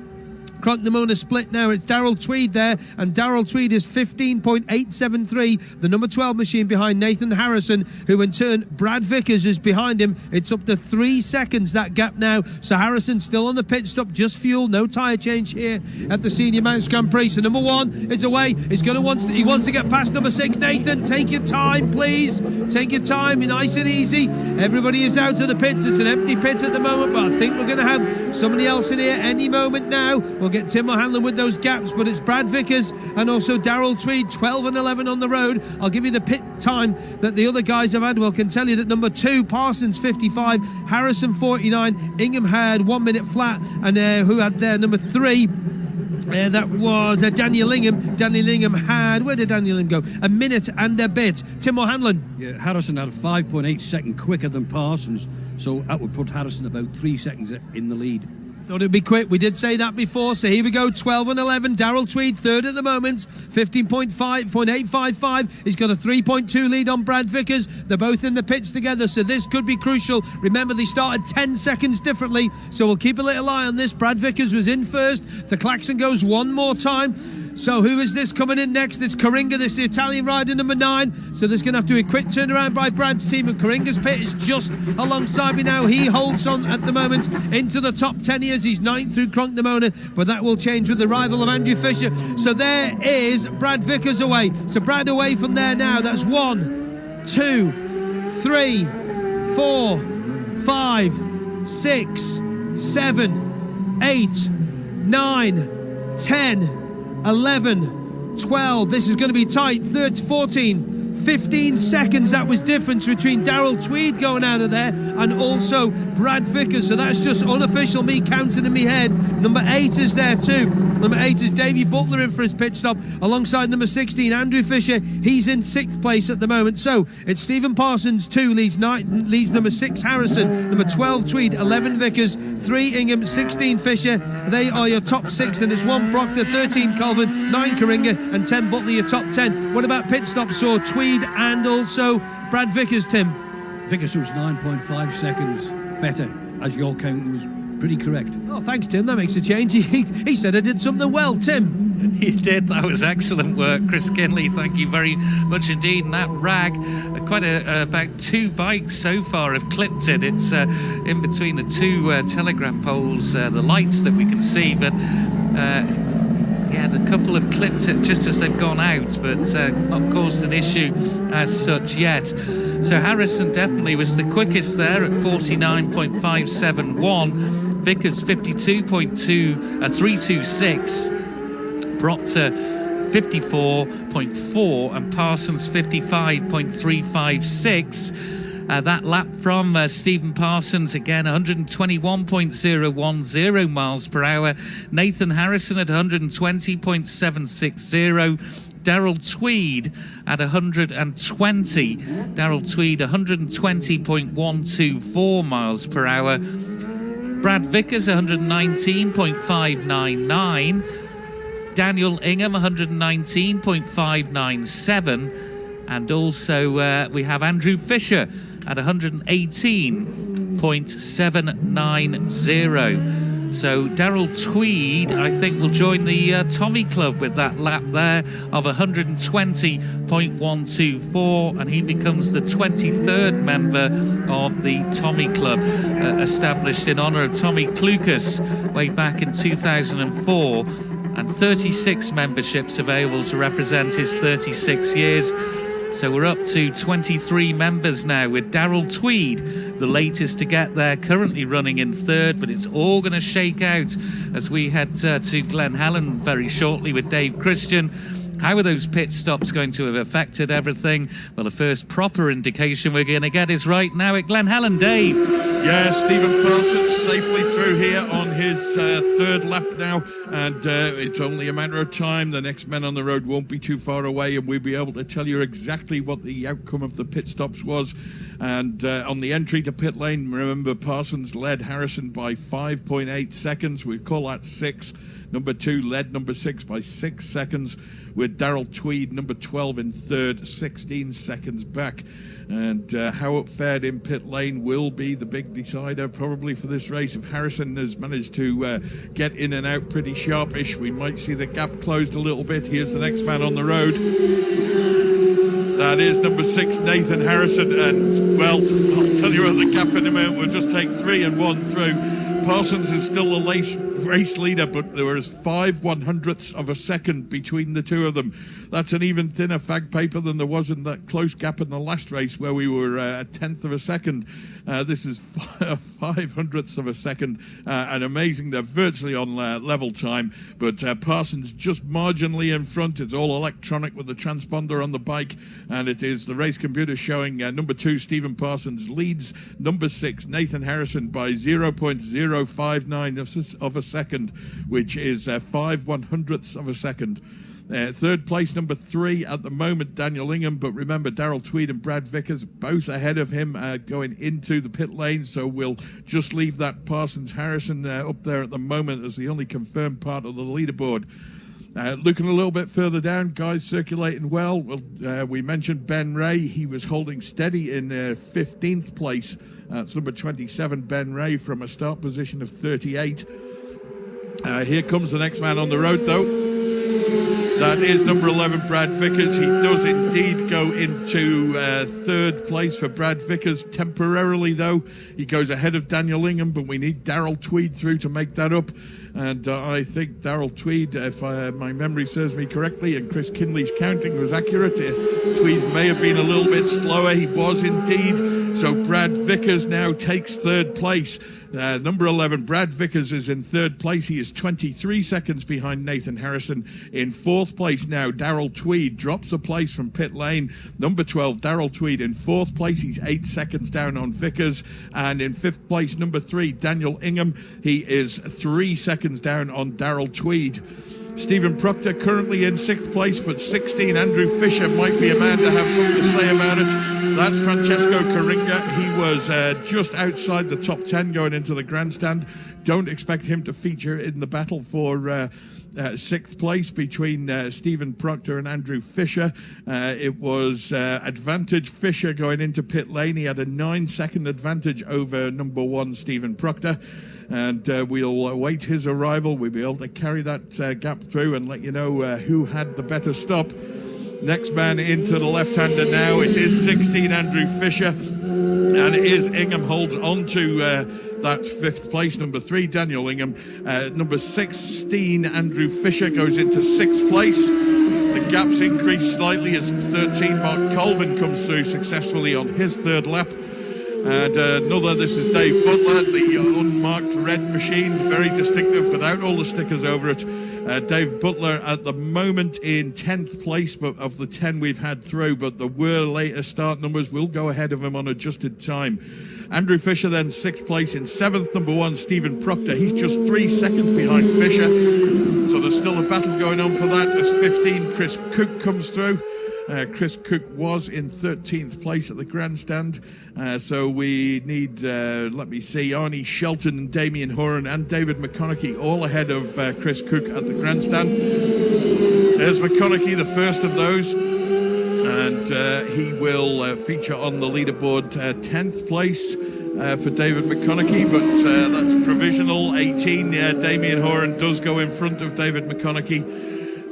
Cronk-Namona split now. It's Darrell Tweed there, and Darrell Tweed is 15.873, the number 12 machine behind Nathan Harrison, who in turn, Brad Vickers is behind him. It's up to 3 seconds, that gap now. So Harrison still on the pit stop, just fuel, no tyre change here at the Senior Manx Grand Prix. So number 1 is away. He wants to get past number 6. Nathan, take your time, please. Take your time, nice and easy. Everybody is out of the pits. It's an empty pit at the moment, but I think we're going to have somebody else in here any moment now. We'll get Tim O'Hanlon with those gaps, but it's Brad Vickers and also Darrell Tweed, 12 and 11 on the road. I'll give you the pit time that the other guys have had. Well, can tell you that number 2, Parsons, 55, Harrison, 49, Ingham had 1 minute flat, and who had there number 3? That was Daniel Ingham. Daniel Ingham had, where did Daniel Ingham go? A minute and a bit. Tim O'Hanlon. Yeah, Harrison had 5.8 seconds quicker than Parsons, so that would put Harrison about 3 seconds in the lead. Thought it'd be quick. We did say that before. So here we go. 12 and 11. Darrell Tweed third at the moment. 15.855. He's got a 3.2 lead on Brad Vickers. They're both in the pits together, so this could be crucial. Remember, they started 10 seconds differently, so we'll keep a little eye on this. Brad Vickers was in first. The klaxon goes one more time. So who is this coming in next? It's Coringa, this is the Italian rider, number 9. So there's going to have to be a quick turnaround by Brad's team, and Coringa's pit is just alongside me now. He holds on at the moment into the top 10 years. He's 9th through Cronk-Namona, but that will change with the arrival of Andrew Fisher. So there is Brad Vickers away. So Brad away from there now. That's 1, 2, 3, 4, 5, 6, 7, 8, 9, 10, 11, 12. This is going to be tight. 13, 14, 15 seconds. That was difference between Darrell Tweed going out of there and also Brad Vickers. So that's just unofficial, me counting in my head. Number 8 is there too. Number 8 is Davey Butler in for his pit stop alongside number 16, Andrew Fisher. He's in 6th place at the moment. So it's Stephen Parsons, 2 leads number 6 Harrison, number 12 Tweed, 11 Vickers, 3 Ingham, 16 Fisher. They are your top 6. And it's 1 Proctor, 13 Colvin, 9 Coringa and 10 Butler, your top 10. What about pit stops? So Tweed and also Brad Vickers, Tim? Vickers was 9.5 seconds better, as your count was pretty correct. Oh, thanks, Tim. That makes a change. He said I did something well, Tim. He did. That was excellent work, Chris Kinley. Thank you very much indeed. And that rag, about 2 bikes so far have clipped it. It's in between the 2 telegraph poles, the lights that we can see, but the couple have clipped it just as they've gone out, but not caused an issue as such yet. So Harrison definitely was the quickest there at 49.571. Vickers 52.326. Proctor 54.4 and Parsons 55.356. That lap from Stephen Parsons, again 121.010 miles per hour. Nathan Harrison at 120.760. Darrell Tweed at 120. Darrell Tweed 120.124 miles per hour. Brad Vickers 119.599. Daniel Ingham 119.597. And also we have Andrew Fisher at 118.790. So Darrell Tweed, I think, will join the Tommy Club with that lap there of 120.124, and he becomes the 23rd member of the Tommy Club, established in honour of Tommy Klukas way back in 2004, and 36 memberships available to represent his 36 years. So we're up to 23 members now, with Darrell Tweed, the latest to get there, currently running in 3rd, but it's all going to shake out as we head to Glen Helen very shortly with Dave Christian. How are those pit stops going to have affected everything? Well, the first proper indication we're going to get is right now at Glen Helen. Dave. Yeah, Stephen Parsons safely through here on his 3rd lap now, and it's only a matter of time. The next men on the road won't be too far away, and we'll be able to tell you exactly what the outcome of the pit stops was. And on the entry to pit lane, remember, Parsons led Harrison by 5.8 seconds. We call that 6. Number 2 led number 6 by 6 seconds. with Darrell Tweed, number 12, in third, 16 seconds back. And how it fared in pit lane will be the big decider probably for this race. If Harrison has managed to get in and out pretty sharpish, we might see the gap closed a little bit. Here's the next man on the road. That is number 6, Nathan Harrison. And, well, I'll tell you about the gap in a minute. We'll just take 3 and 1 through. Parsons is still a race leader, but there was 5/100ths of a second between the two of them. That's an even thinner fag paper than there was in that close gap in the last race where we were a 10th of a second. This is 5/100ths of a second, and amazing. They're virtually on level time, but Parsons just marginally in front. It's all electronic with the transponder on the bike, and it is the race computer showing number 2, Stephen Parsons, leads number 6, Nathan Harrison, by 0.059 of a second, which is 5/100ths of a second. Third place, number 3 at the moment, Daniel Ingham. But remember, Darrell Tweed and Brad Vickers both ahead of him going into the pit lane. So we'll just leave that Parsons-Harrison up there at the moment as the only confirmed part of the leaderboard. Looking a little bit further down, guys circulating well. We mentioned Ben Ray. He was holding steady in 15th place. That's number 27, Ben Ray, from a start position of 38. Here comes the next man on the road, though. That is number 11, Brad Vickers. He does indeed go into third place for Brad Vickers. Temporarily, though, he goes ahead of Daniel Ingham, but we need Darrell Tweed through to make that up. And I think Darrell Tweed, if my memory serves me correctly, and Chris Kinley's counting was accurate, Tweed may have been a little bit slower. He was indeed. So Brad Vickers now takes third place. Number 11, Brad Vickers, is in third place. He is 23 seconds behind Nathan Harrison. In fourth place now, Darrell Tweed drops a place from pit lane. Number 12, Darrell Tweed in fourth place. He's 8 seconds down on Vickers. And in fifth place, number 3, Daniel Ingham. He is 3 seconds down on Darrell Tweed. Stephen Proctor currently in 6th place, but 16, Andrew Fisher, might be a man to have something to say about it. That's Francesco Caringa. He was just outside the top 10 going into the grandstand. Don't expect him to feature in the battle for 6th place between Stephen Proctor and Andrew Fisher. It was advantage Fisher going into pit lane. He had a 9-second advantage over number 1, Stephen Proctor. And we'll await his arrival. We'll be able to carry that gap through and let you know who had the better stop. Next man into the left-hander now. It is 16, Andrew Fisher. And it is Ingham holds on to that 5th place. Number 3, Daniel Ingham. Number 16, Andrew Fisher, goes into 6th place. The gap's increased slightly as 13, Mark Colvin, comes through successfully on his 3rd lap. And this is Dave Butler, the unmarked red machine, very distinctive without all the stickers over it. Dave Butler at the moment in 10th place of the 10 we've had through, but there were later start numbers. We'll go ahead of him on adjusted time. Andrew Fisher then 6th place. In 7th, number 1, Stephen Proctor. He's just 3 seconds behind Fisher. So there's still a battle going on for that as 15, Chris Cook, comes through. Chris Cook was in 13th place at the grandstand. So we need, Arnie Shelton and Damien Horan and David McConaughey all ahead of Chris Cook at the grandstand. There's McConaughey, the first of those. And he will feature on the leaderboard 10th place for David McConaughey, but that's provisional. 18, Damien Horan does go in front of David McConaughey.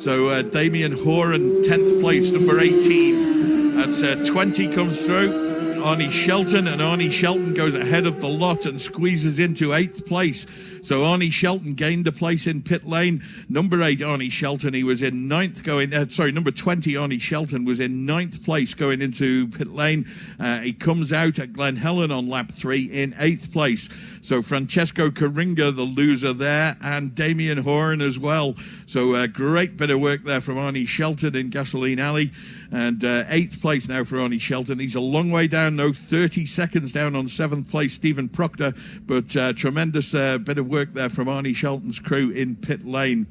So Damien Horan, 10th place, number 18. That's 20 comes through. Arnie Shelton, and Arnie Shelton goes ahead of the lot and squeezes into 8th place. So Arnie Shelton gained a place in pit lane. Number 8, Arnie Shelton, he was in 9th number 20, Arnie Shelton, was in 9th place going into pit lane. He comes out at Glen Helen on lap 3 in 8th place. So Francesco Caringa, the loser there, and Damien Horan as well. So a great bit of work there from Arnie Shelton in Gasoline Alley. And 8th place now for Arnie Shelton. He's a long way down, though, 30 seconds down on 7th place, Stephen Proctor. But tremendous bit of work there from Arnie Shelton's crew in pit lane.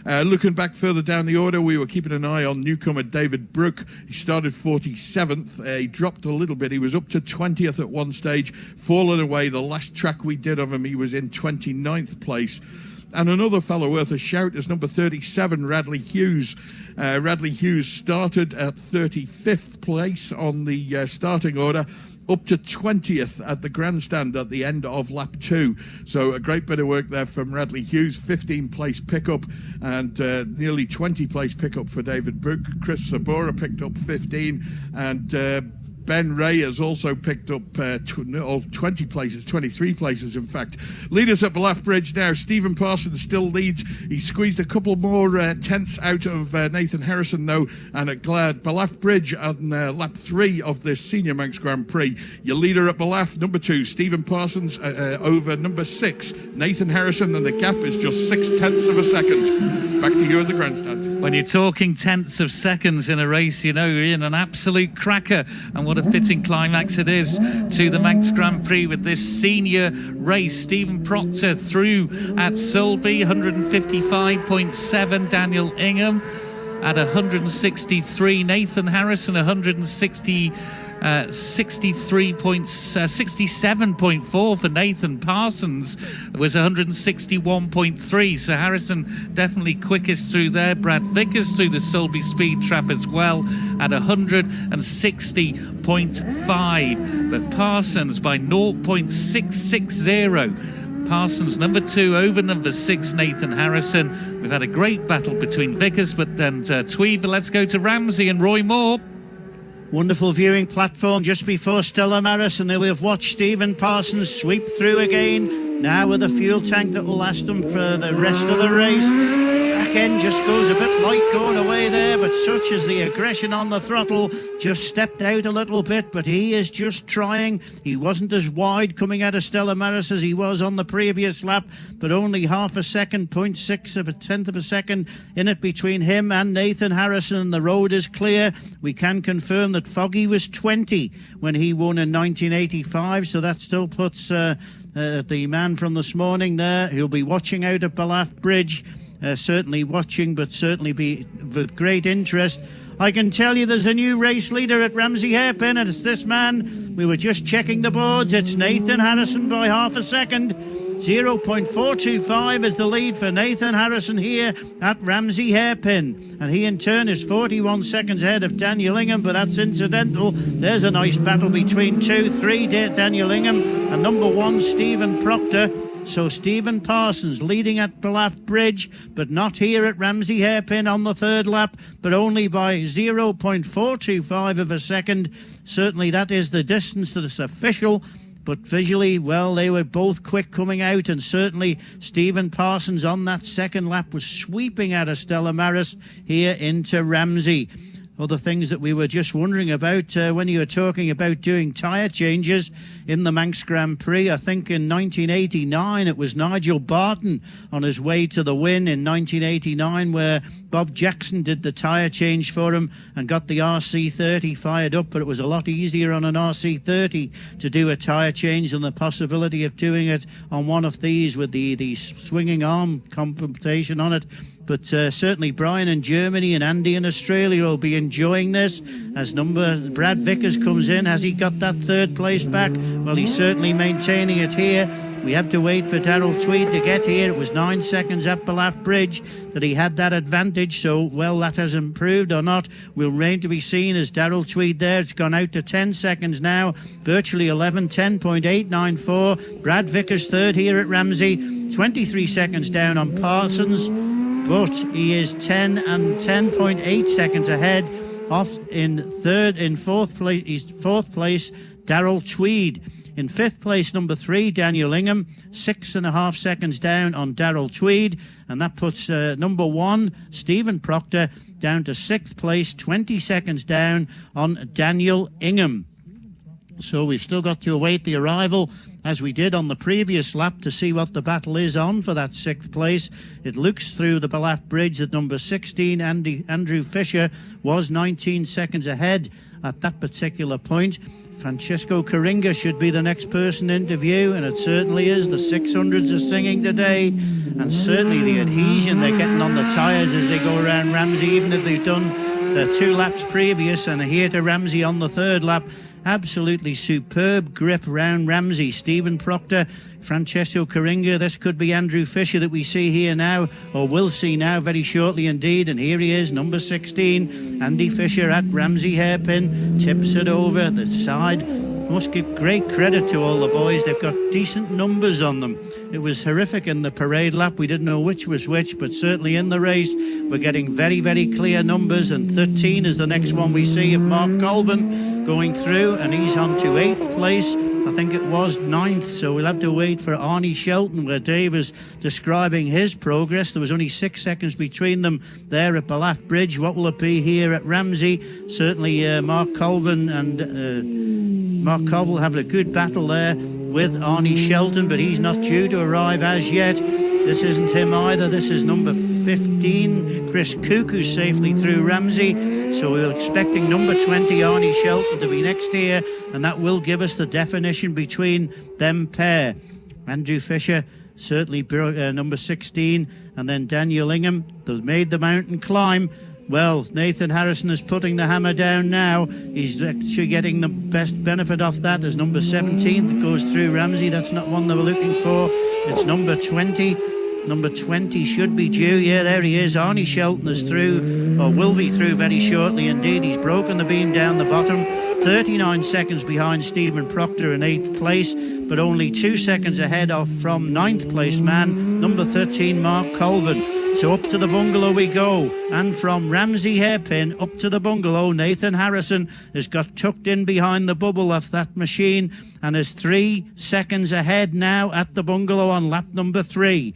Looking back further down the order, we were keeping an eye on newcomer David Brooke. He started 47th. He dropped a little bit. He was up to 20th at one stage, fallen away. The last track we did of him, he was in 29th place. And another fellow worth a shout is number 37, Radley Hughes. Radley Hughes started at 35th place on the starting order, up to 20th at the grandstand at the end of lap 2. So a great bit of work there from Radley Hughes. 15th place pickup and nearly 20 place pickup for David Brook. Chris Sabora picked up 15, and Ben Ray has also picked up 20 places, 23 places in fact. Leaders at Ballaugh Bridge now. Stephen Parsons still leads. He squeezed a couple more tenths out of Nathan Harrison though, and at Ballaugh Bridge on lap 3 of this Senior Manx Grand Prix. Your leader at Ballaugh, number 2, Stephen Parsons, over number 6, Nathan Harrison, and the gap is just 0.6 of a second. Back to you at the grandstand. When you're talking tenths of seconds in a race, you know you're in an absolute cracker, and what a fitting climax it is to the Manx Grand Prix with this senior race. Stephen Proctor through at Sulby, 155.7. Daniel Ingham at 163. Nathan Harrison, 67.4 for Nathan. Parsons was 161.3, so Harrison definitely quickest through there. Brad Vickers through the Sulby speed trap as well at 160.5, but Parsons by 0.660. Parsons number 2 over number 6 Nathan Harrison. We've had a great battle between Vickers and Tweed, but let's go to Ramsey and Roy Moore. Wonderful viewing platform just before Stella Maris, and they'll have watched Stephen Parsons sweep through again, now with a fuel tank that will last them for the rest of the race. Back end just goes a bit light going away there, but such is the aggression on the throttle, just stepped out a little bit, but he is just trying. He wasn't as wide coming out of Stella Maris as he was on the previous lap, but only half a second, 0.6 of a tenth of a second in it between him and Nathan Harrison. The road is clear. We can confirm that Foggy was 20 when he won in 1985, so that still puts the man from this morning there, who'll be watching out at Ballaugh Bridge, certainly watching, but certainly be with great interest. I can tell you there's a new race leader at Ramsey Hairpin, and it's this man. We were just checking the boards. It's Nathan Harrison by half a second. 0.425 is the lead for Nathan Harrison here at Ramsey Hairpin, and he in turn is 41 seconds ahead of Daniel Ingham, but that's incidental. There's a nice battle between 2, 3 Daniel Ingham and number 1 Stephen Proctor. So Stephen Parsons leading at Ballaugh Bridge, but not here at Ramsey Hairpin on the third lap, but only by 0.425 of a second. Certainly that is the distance that is official, but visually, well, they were both quick coming out, and certainly Stephen Parsons on that second lap was sweeping out of Stella Maris here into Ramsey. Other things that we were just wondering about when you were talking about doing tyre changes in the Manx Grand Prix. I think in 1989 it was Nigel Barton on his way to the win in 1989 where Bob Jackson did the tyre change for him and got the RC30 fired up, but it was a lot easier on an RC30 to do a tyre change than the possibility of doing it on one of these with the swinging arm compensation on it. But certainly Brian in Germany and Andy in Australia will be enjoying this as Brad Vickers comes in. Has he got that third place back? Well, he's certainly maintaining it here. We have to wait for Darrell Tweed to get here. It was 9 seconds at Ballaugh Bridge that he had that advantage. So, well, that has improved or not will remain to be seen as Darrell Tweed there. It's gone out to 10 seconds now. Virtually 11, 10.894. Brad Vickers third here at Ramsey. 23 seconds down on Parsons. But he is 10 and 10.8 seconds ahead off in fourth place. He's fourth place, Darrell Tweed. In fifth place, number 3, Daniel Ingham, 6.5 seconds down on Darrell Tweed, and that puts number 1, Stephen Proctor, down to 6th place, 20 seconds down on Daniel Ingham. So we've still got to await the arrival, as we did on the previous lap, to see what the battle is on for that 6th place. It looks through the Ballaugh Bridge that number 16, Andrew Fisher, was 19 seconds ahead at that particular point. Francesco Coringa should be the next person to interview, and it certainly is. The 600s are singing today, and certainly the adhesion they're getting on the tyres as they go around Ramsey, even if they've done the 2 laps previous and are here to Ramsey on the third lap. Absolutely superb grip round Ramsey. Stephen Proctor, Francesco Caringa. This could be Andrew Fisher that we see here now, or will see now very shortly indeed. And here he is, number 16, Andy Fisher at Ramsey hairpin. Tips it over the side. Must give great credit to all the boys. They've got decent numbers on them. It was horrific in the parade lap. We didn't know which was which, but certainly in the race we're getting very, very clear numbers. And 13 is the next one we see of Mark Colvin going through, and he's on to 8th place. I think it was 9th, so we'll have to wait for Arnie Shelton, where Dave is describing his progress. There was only 6 seconds between them there at Ballaft Bridge. What will it be here at Ramsey? Certainly Mark Colvin and Mark Colvin having a good battle there with Arnie Shelton, but he's not due to arrive as yet. This isn't him either. This is number 15, Chris Cuckoo, safely through Ramsey. So we're expecting number 20, Arnie Shelton, to be next here, and that will give us the definition between them pair. Andrew Fisher, certainly number 16, and then Daniel Ingham. They've made the mountain climb. Well, Nathan Harrison is putting the hammer down now. He's actually getting the best benefit off that as number 17 that goes through Ramsey. That's not one they were looking for. It's number 20. Number 20 should be due. Yeah, there he is. Arnie Shelton is through, or will be through very shortly indeed. He's broken the beam down the bottom. 39 seconds behind Stephen Proctor in 8th place, but only 2 seconds ahead of from 9th place man, number 13, Mark Colvin. So up to the bungalow we go, and from Ramsey hairpin up to the bungalow, Nathan Harrison has got tucked in behind the bubble of that machine and is 3 seconds ahead now at the bungalow on lap number 3.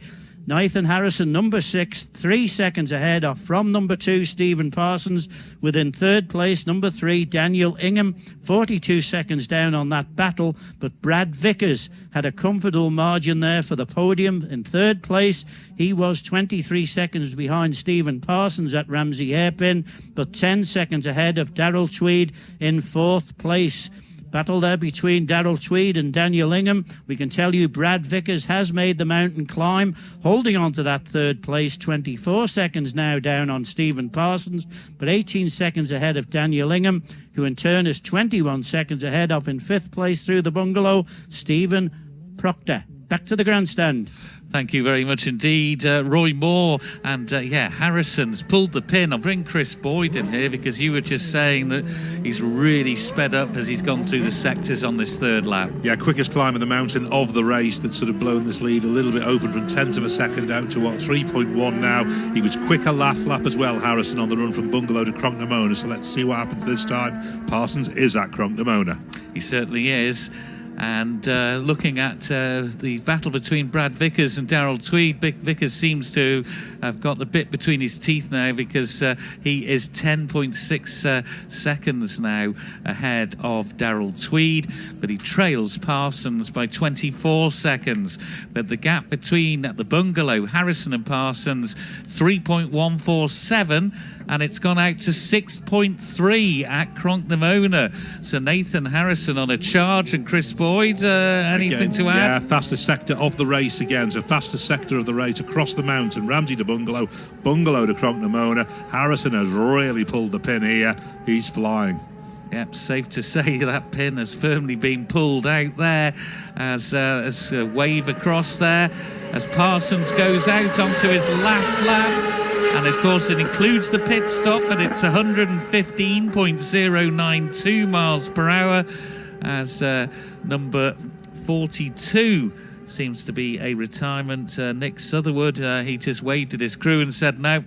Nathan Harrison, number 6, 3 seconds ahead of from number 2, Stephen Parsons. Within 3rd place, number 3, Daniel Ingham, 42 seconds down on that battle. But Brad Vickers had a comfortable margin there for the podium. In 3rd place, he was 23 seconds behind Stephen Parsons at Ramsey hairpin, but 10 seconds ahead of Darrell Tweed in 4th place. Battle there between Darrell Tweed and Daniel Ingham. We can tell you Brad Vickers has made the mountain climb, holding on to that 3rd place, 24 seconds now down on Stephen Parsons, but 18 seconds ahead of Daniel Ingham, who in turn is 21 seconds ahead of in 5th place through the bungalow, Stephen Proctor. Back to the grandstand. Thank you very much indeed, Roy Moore. And Harrison's pulled the pin. I'll bring Chris Boyd in here because you were just saying that he's really sped up as he's gone through the sectors on this 3rd lap. Yeah, quickest climb of the mountain of the race that's sort of blown this lead a little bit open from 10th of a second out to 3.1 now. He was quicker last lap as well, Harrison, on the run from Bungalow to Cronknamona. So let's see what happens this time. Parsons is at Cronknamona. He certainly is. And looking at the battle between Brad Vickers and Darrell Tweed, Vickers seems to have got the bit between his teeth now because he is 10.6 seconds now ahead of Darrell Tweed, but he trails Parsons by 24 seconds. But the gap between at the bungalow, Harrison and Parsons, 3.147, and it's gone out to 6.3 at Cronknamona. So Nathan Harrison on a charge, and Chris Boyd, anything to add? Yeah, fastest sector of the race again. So fastest sector of the race across the mountain. Ramsey to Bungalow, Bungalow to Cronknamona. Harrison has really pulled the pin here. He's flying. Yep, safe to say that pin has firmly been pulled out there as a wave across there as Parsons goes out onto his last lap. And of course it includes the pit stop, and it's 115.092 miles per hour as number 42 seems to be a retirement. Nick Sutherwood, he just waved at his crew and said, no,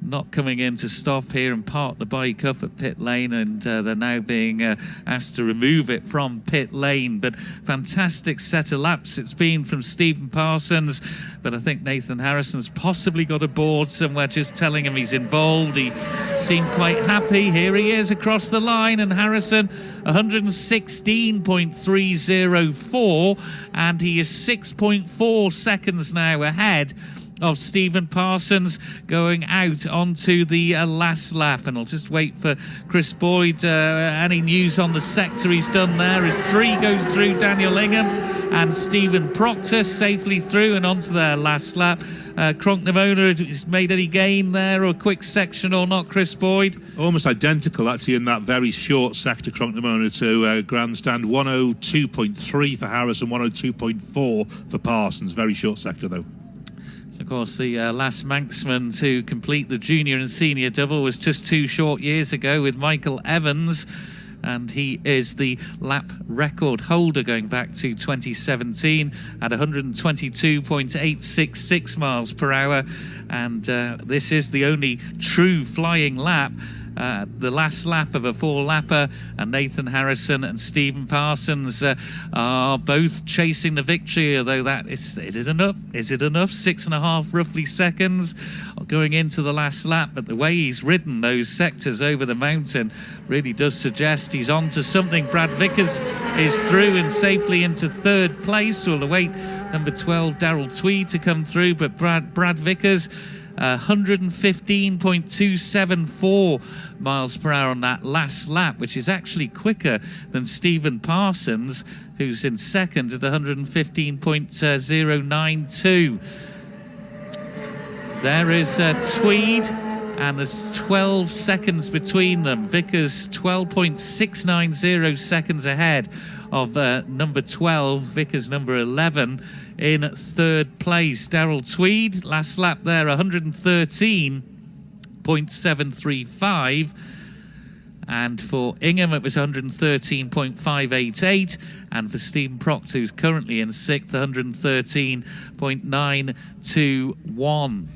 not coming in to stop here and park the bike up at pit lane, and they're now being asked to remove it from pit lane. But fantastic set of laps it's been from Stephen Parsons, but I think Nathan Harrison's possibly got a board somewhere just telling him he's involved. He seemed quite happy. Here he is across the line, and Harrison 116.304, and he is 6.4 seconds now ahead of Stephen Parsons going out onto the last lap. And I'll just wait for Chris Boyd. Any news on the sector he's done there as 3 goes through Daniel Ingham, and Stephen Proctor safely through and onto their last lap. Cronknamona has made any gain there, or a quick section or not, Chris Boyd? Almost identical, actually, in that very short sector, Cronknamona to Grandstand. 102.3 for Harrison, 102.4 for Parsons. Very short sector, though. Of course, the last Manxman to complete the junior and senior double was just 2 short years ago with Michael Evans, and he is the lap record holder going back to 2017 at 122.866 miles per hour, and this is the only true flying lap. The last lap of a 4-lapper, and Nathan Harrison and Stephen Parsons are both chasing the victory, although that is it enough? Is it enough? 6.5 roughly seconds going into the last lap, but the way he's ridden those sectors over the mountain really does suggest he's on to something. Brad Vickers is through and safely into 3rd place. We'll await number 12 Darrell Tweed to come through, but Brad Vickers 115.274 miles per hour on that last lap, which is actually quicker than Stephen Parsons, who's in second at 115.092. There is Tweed, and there's 12 seconds between them. Vickers 12.690 seconds ahead of number 12, Vickers number 11 in 3rd place. Darrell Tweed, last lap there, 113.735, and for Ingham it was 113.588, and for Stephen Proctor, who's currently in 6th, 113.921.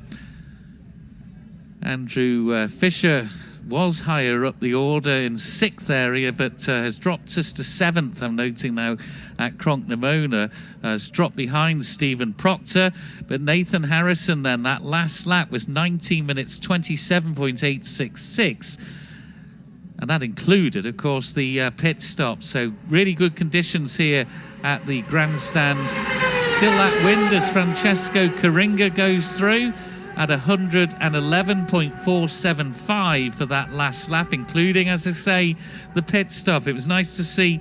Andrew Fisher was higher up the order in 6th area, but has dropped just to 7th. I'm noting now at Cronknamona, has dropped behind Stephen Proctor. But Nathan Harrison then, that last lap was 19 minutes 27.866. And that included, of course, the pit stop. So really good conditions here at the grandstand. Still that wind as Francesco Coringa goes through at 111.475 for that last lap, including, as I say, the pit stop. It was nice to see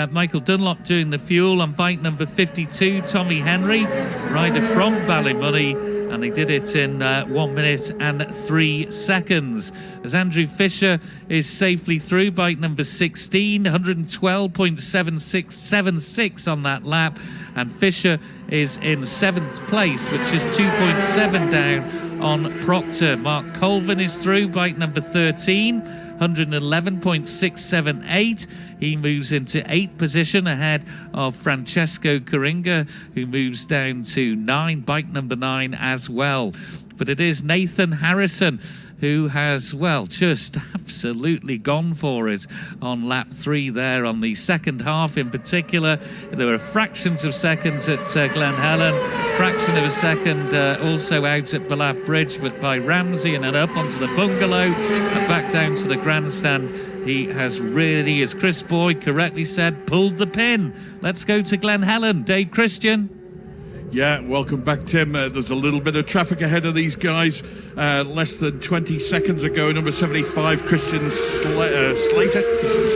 Michael Dunlop doing the fuel on bike number 52, Tommy Henry, rider from Ballymoney, and they did it in 1 minute and 3 seconds. As Andrew Fisher is safely through, bike number 16, 112.7676 on that lap, and Fisher is in 7th place, which is 2.7 down on Proctor. Mark Colvin is through, bike number 13, 111.678. He moves into 8th position ahead of Francesco Coringa, who moves down to 9, bike number 9 as well. But it is Nathan Harrison who has, well, just absolutely gone for it on lap 3 there on the second half in particular. There were fractions of seconds at Glen Helen, fraction of a second also out at Ballaugh Bridge, but by Ramsey, and then up onto the bungalow and back down to the grandstand. He has really, as Chris Boyd correctly said, pulled the pin. Let's go to Glen Helen. Dave Christian. Yeah, welcome back, Tim. There's a little bit of traffic ahead of these guys. Less than 20 seconds ago, number 75, Christian Slater. Christian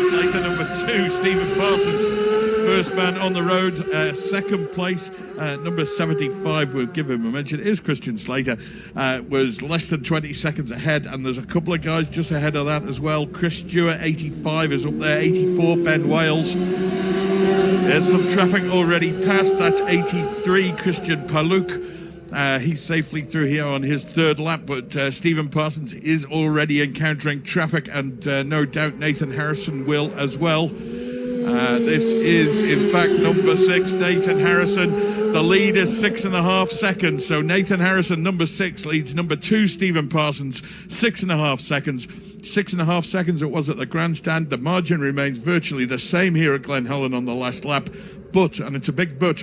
Slater, number 2, Stephen Parsons. First man on the road, 2nd place, number 75, we'll give him a mention, is Christian Slater, was less than 20 seconds ahead, and there's a couple of guys just ahead of that as well. Chris Stewart, 85, is up there, 84, Ben Wales. There's some traffic already past, that's 83, Christian Paluk. He's safely through here on his 3rd lap, but Stephen Parsons is already encountering traffic, and no doubt Nathan Harrison will as well. This is, in fact, number 6, Nathan Harrison. The lead is 6.5 seconds. So Nathan Harrison, number 6, leads number 2, Stephen Parsons, 6.5 seconds. 6.5 seconds it was at the grandstand. The margin remains virtually the same here at Glen Helen on the last lap. But, and it's a big but,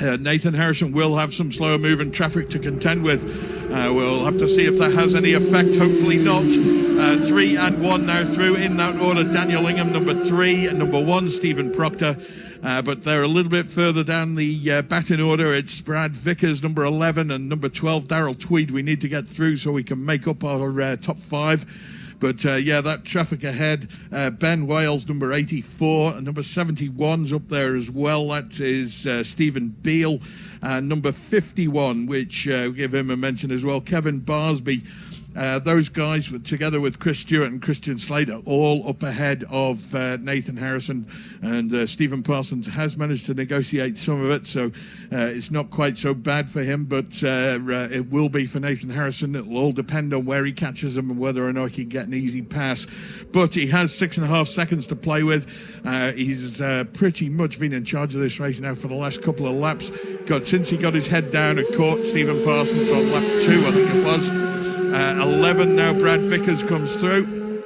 Nathan Harrison will have some slower moving traffic to contend with. We'll have to see if that has any effect. Hopefully not. 3 and 1 now through in that order. Daniel Ingham, number 3, and number 1, Stephen Proctor. But they're a little bit further down the batting order. It's Brad Vickers, number 11, and number 12, Darrell Tweed. We need to get through so we can make up our top 5. But that traffic ahead. Ben Wales, number 84, and number 71's up there as well. That is Stephen Beale, and number 51, which give him a mention as well, Kevin Barsby. Those guys, together with Chris Stewart and Christian Slater, all up ahead of Nathan Harrison, and Stephen Parsons has managed to negotiate some of it, so it's not quite so bad for him, but it will be for Nathan Harrison. It will all depend on where he catches them and whether or not he can get an easy pass. But he has 6.5 seconds to play with. He's pretty much been in charge of this race now for the last couple of laps. Since he got his head down and caught Stephen Parsons on lap 2, I think it was. 11 now. Brad Vickers comes through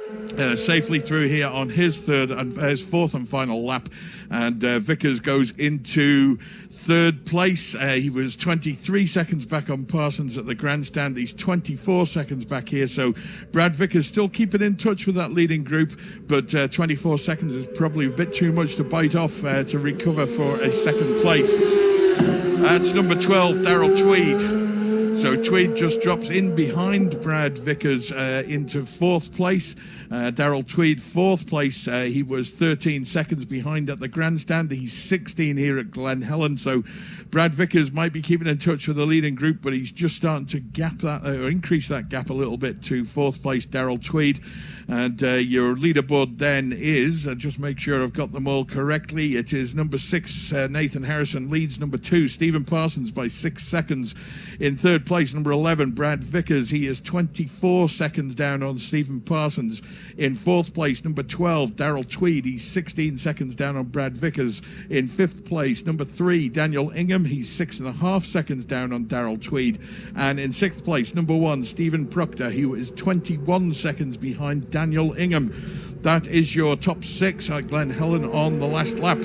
safely through here on his fourth and final lap, and Vickers goes into third place. He was 23 seconds back on Parsons at the grandstand. He's 24 seconds back here, so Brad Vickers still keeping in touch with that leading group, but 24 seconds is probably a bit too much to bite off to recover for a second place. That's number 12, Darrell Tweed. So Tweed just drops in behind Brad Vickers into fourth place. Darrell Tweed, fourth place. He was 13 seconds behind at the grandstand. He's 16 here at Glen Helen. So Brad Vickers might be keeping in touch with the leading group, but he's just starting to gap that or increase that gap a little bit to fourth place, Darrell Tweed. And your leaderboard then is, just make sure I've got them all correctly, it is number 6, Nathan Harrison leads number 2, Stephen Parsons by 6 seconds. In third place, number 11, Brad Vickers. He is 24 seconds down on Stephen Parsons. In fourth place, number 12, Darrell Tweed. He's 16 seconds down on Brad Vickers. In fifth place, number 3, Daniel Ingham. He's 6.5 seconds down on Darrell Tweed. And in sixth place, number 1, Stephen Proctor. He was 21 seconds behind Daniel Ingham. That is your top 6 at Glen Helen on the last lap.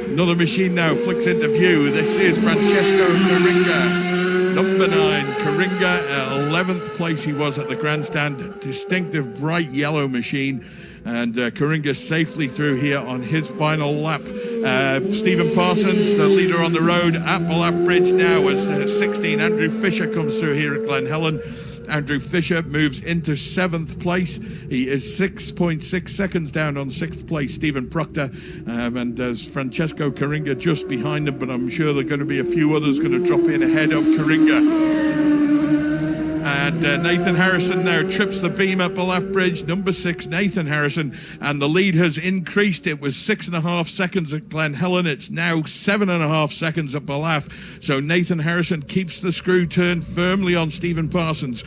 Another machine now flicks into view. This is Francesco Coringa. Number 9, Coringa, 11th place he was at the grandstand. Distinctive bright yellow machine. And Coringa safely through here on his final lap. Stephen Parsons, the leader on the road at Ballaugh Bridge now as 16. Andrew Fisher comes through here at Glen Helen. Andrew Fisher moves into 7th place. He is 6.6 seconds down on 6th place, Stephen Proctor. And there's Francesco Coringa just behind him, but I'm sure there are going to be a few others going to drop in ahead of Coringa. And Nathan Harrison now trips the beam at Ballaugh Bridge. Number 6, Nathan Harrison. And the lead has increased. It was 6.5 seconds at Glen Helen. It's now 7.5 seconds at Ballaugh. So Nathan Harrison keeps the screw turned firmly on Stephen Parsons,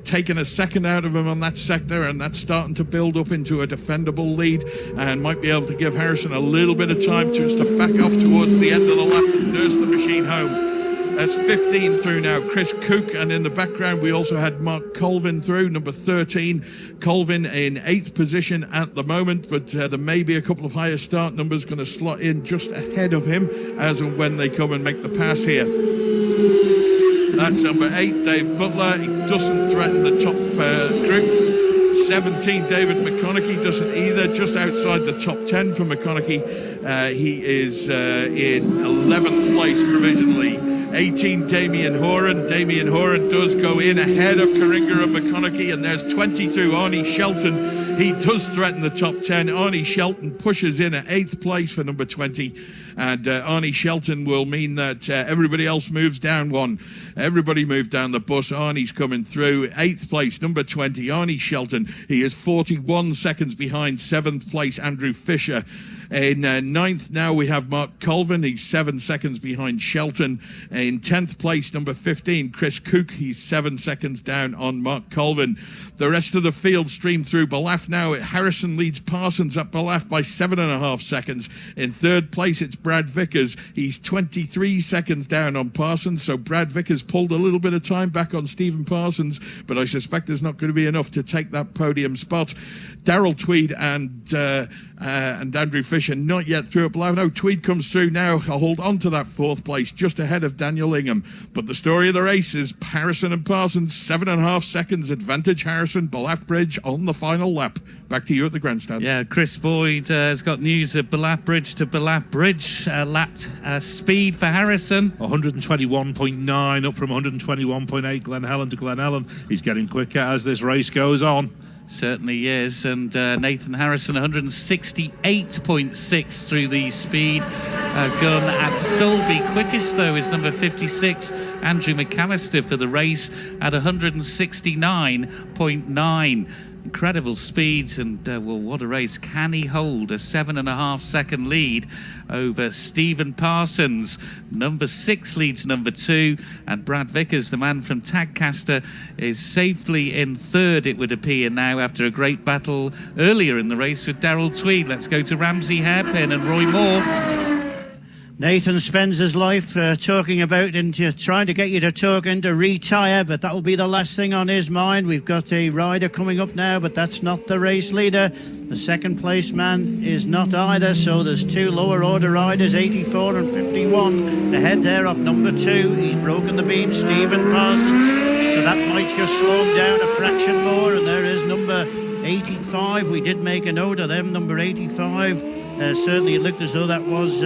taking a second out of him on that sector, and that's starting to build up into a defendable lead and might be able to give Harrison a little bit of time just to back off towards the end of the lap and nurse the machine home. That's 15 through now, Chris Cook, and in the background we also had Mark Colvin through, number 13. Colvin in 8th position at the moment, but there may be a couple of higher start numbers going to slot in just ahead of him as and when they come and make the pass here. That's number 8, Dave Butler. He doesn't threaten the top group. 17, David McConaughey doesn't either, just outside the top 10 for McConaughey. He is in 11th place provisionally. 18, Damien Horan. Damien Horan does go in ahead of Coringa and McConaughey, and there's 22, Arnie Shelton. He does threaten the top 10. Arnie Shelton pushes in at 8th place for number 20, and Arnie Shelton will mean that everybody else moves down one. Everybody moved down the bus. Arnie's coming through. 8th place, number 20, Arnie Shelton. He is 41 seconds behind 7th place, Andrew Fisher. In 9th now we have Mark Colvin. He's 7 seconds behind Shelton. In 10th place, number 15, Chris Cook. He's 7 seconds down on Mark Colvin. The rest of the field stream through Ballaugh now. Harrison leads Parsons at Ballaugh by 7.5 seconds. In 3rd place, it's Brad Vickers. He's 23 seconds down on Parsons. So Brad Vickers pulled a little bit of time back on Stephen Parsons, but I suspect there's not going to be enough to take that podium spot. Darrell Tweed and Andrew Fisher not yet through at Ballaugh. No, Tweed comes through now. I'll hold on to that 4th place just ahead of Daniel Ingham. But the story of the race is Harrison and Parsons, 7.5 seconds advantage. Harrison, Ballaugh Bridge on the final lap. Back to you at the grandstand. Yeah, Chris Boyd has got news of Ballaugh Bridge to Ballaugh Bridge. Lapped speed for Harrison. 121.9 up from 121.8 Glen Helen to Glen Helen. He's getting quicker as this race goes on. Certainly is. And Nathan Harrison, 168.6 through the speed gun at Sulby. Quickest, though, is number 56, Andrew McAllister, for the race at 169.9. Incredible speeds, and well, what a race. Can he hold a 7.5 second lead over Stephen Parsons? Number 6 leads number 2, and Brad Vickers, the man from Tadcaster, is safely in third, it would appear now, after a great battle earlier in the race with Darrell Tweed. Let's go to Ramsey Hairpin and Roy Moore. Nathan spends his life talking about trying to get you to talk into retire, but that will be the last thing on his mind. We've got a rider coming up now, but that's not the race leader. The second place man is not either, so there's 2 lower order riders, 84 and 51. Ahead there of number 2. He's broken the beam, Stephen Parsons, so that might just slow him down a fraction more. And there is number 85. We did make a note of them, number 85. Certainly it looked as though that was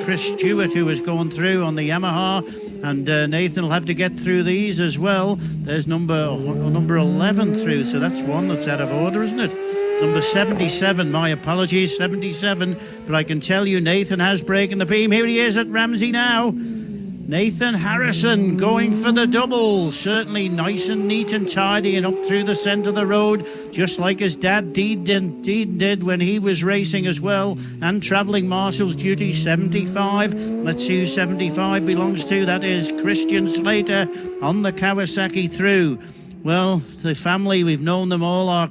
Chris Stewart who was going through on the Yamaha, and Nathan will have to get through these as well. There's number 11 through, so that's one that's out of order, isn't it? Number 77, my apologies, 77, but I can tell you Nathan has broken the beam. Here he is at Ramsey now. Nathan Harrison going for the double, certainly nice and neat and tidy and up through the centre of the road, just like his dad Dean did when he was racing as well, and travelling marshal's duty. 75, let's see who 75 belongs to. That is Christian Slater on the Kawasaki through. Well, the family, we've known them all,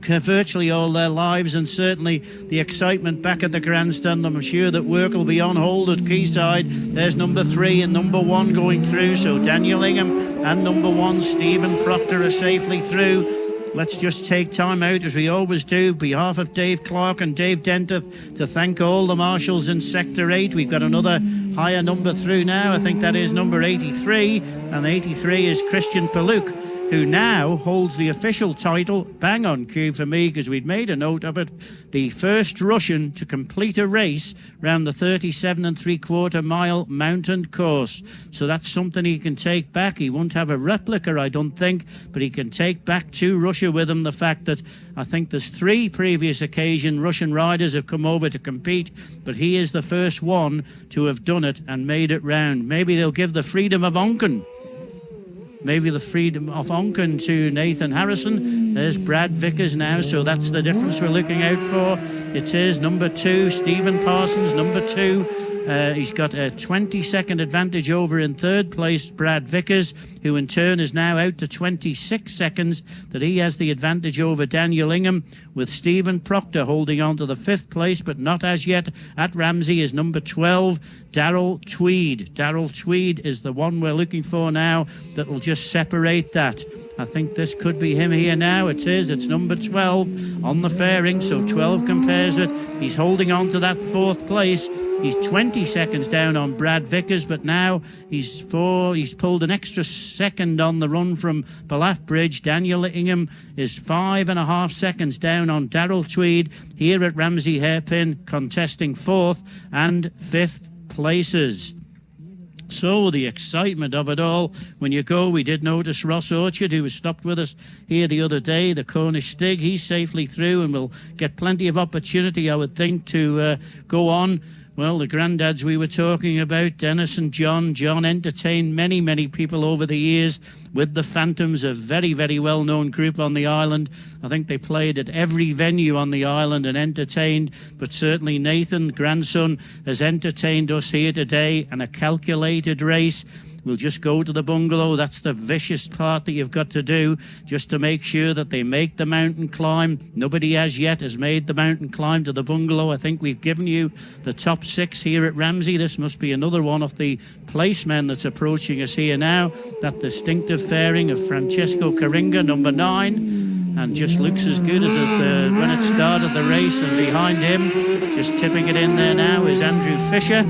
virtually all their lives, and certainly the excitement back at the grandstand. I'm sure that work will be on hold at Quayside. There's number 3 and number 1 going through, so Daniel Ingham and number 1 Stephen Proctor are safely through. Let's just take time out, as we always do, on behalf of Dave Clark and Dave Dentith, to thank all the marshals in Sector 8. We've got another higher number through now. I think that is number 83, and 83 is Christian Paluk, who now holds the official title, bang on cue for me because we'd made a note of it, the first Russian to complete a race round the 37 3/4 mile mountain course. So that's something he can take back. He won't have a replica, I don't think, but he can take back to Russia with him the fact that I think there's 3 previous occasion Russian riders have come over to compete, but he is the first one to have done it and made it round. Maybe they'll give the freedom of Onken. Maybe the freedom of Onken to Nathan Harrison. There's Brad Vickers now, so that's the difference we're looking out for. It is number 2, Stephen Parsons, number 2. He's got a 20-second advantage over in third place Brad Vickers, who in turn is now out to 26 seconds, that he has the advantage over Daniel Ingham, with Stephen Proctor holding on to the 5th place, but not as yet. At Ramsey is number 12, Darrell Tweed. Darrell Tweed is the one we're looking for now that will just separate that. I think this could be him here now. It is. It's number 12 on the fairing, so 12 compares it. He's holding on to that 4th place. He's 20 seconds down on Brad Vickers, but now he's pulled an extra second on the run from Ballaugh Bridge. Daniel Ingham is 5.5 seconds down on Darrell Tweed here at Ramsey Hairpin, contesting 4th and 5th places. So the excitement of it all. When you go, we did notice Ross Orchard, who was stopped with us here the other day, the Cornish Stig. He's safely through and will get plenty of opportunity, I would think, to go on. Well, the granddads we were talking about, Dennis and John. John entertained many, many people over the years with the Phantoms, a very, very well-known group on the island. I think they played at every venue on the island and entertained, but certainly Nathan, grandson, has entertained us here today, and a calculated race. We'll just go to the bungalow. That's the vicious part that you've got to do, just to make sure that they make the mountain climb. Nobody as yet has made the mountain climb to the bungalow. I think we've given you the top 6 here at Ramsey. This must be another one of the placemen that's approaching us here now. That distinctive fairing of Francesco Caringa, number 9. And just looks as good as when it started the race. And behind him, just tipping it in there now, is Andrew Fisher.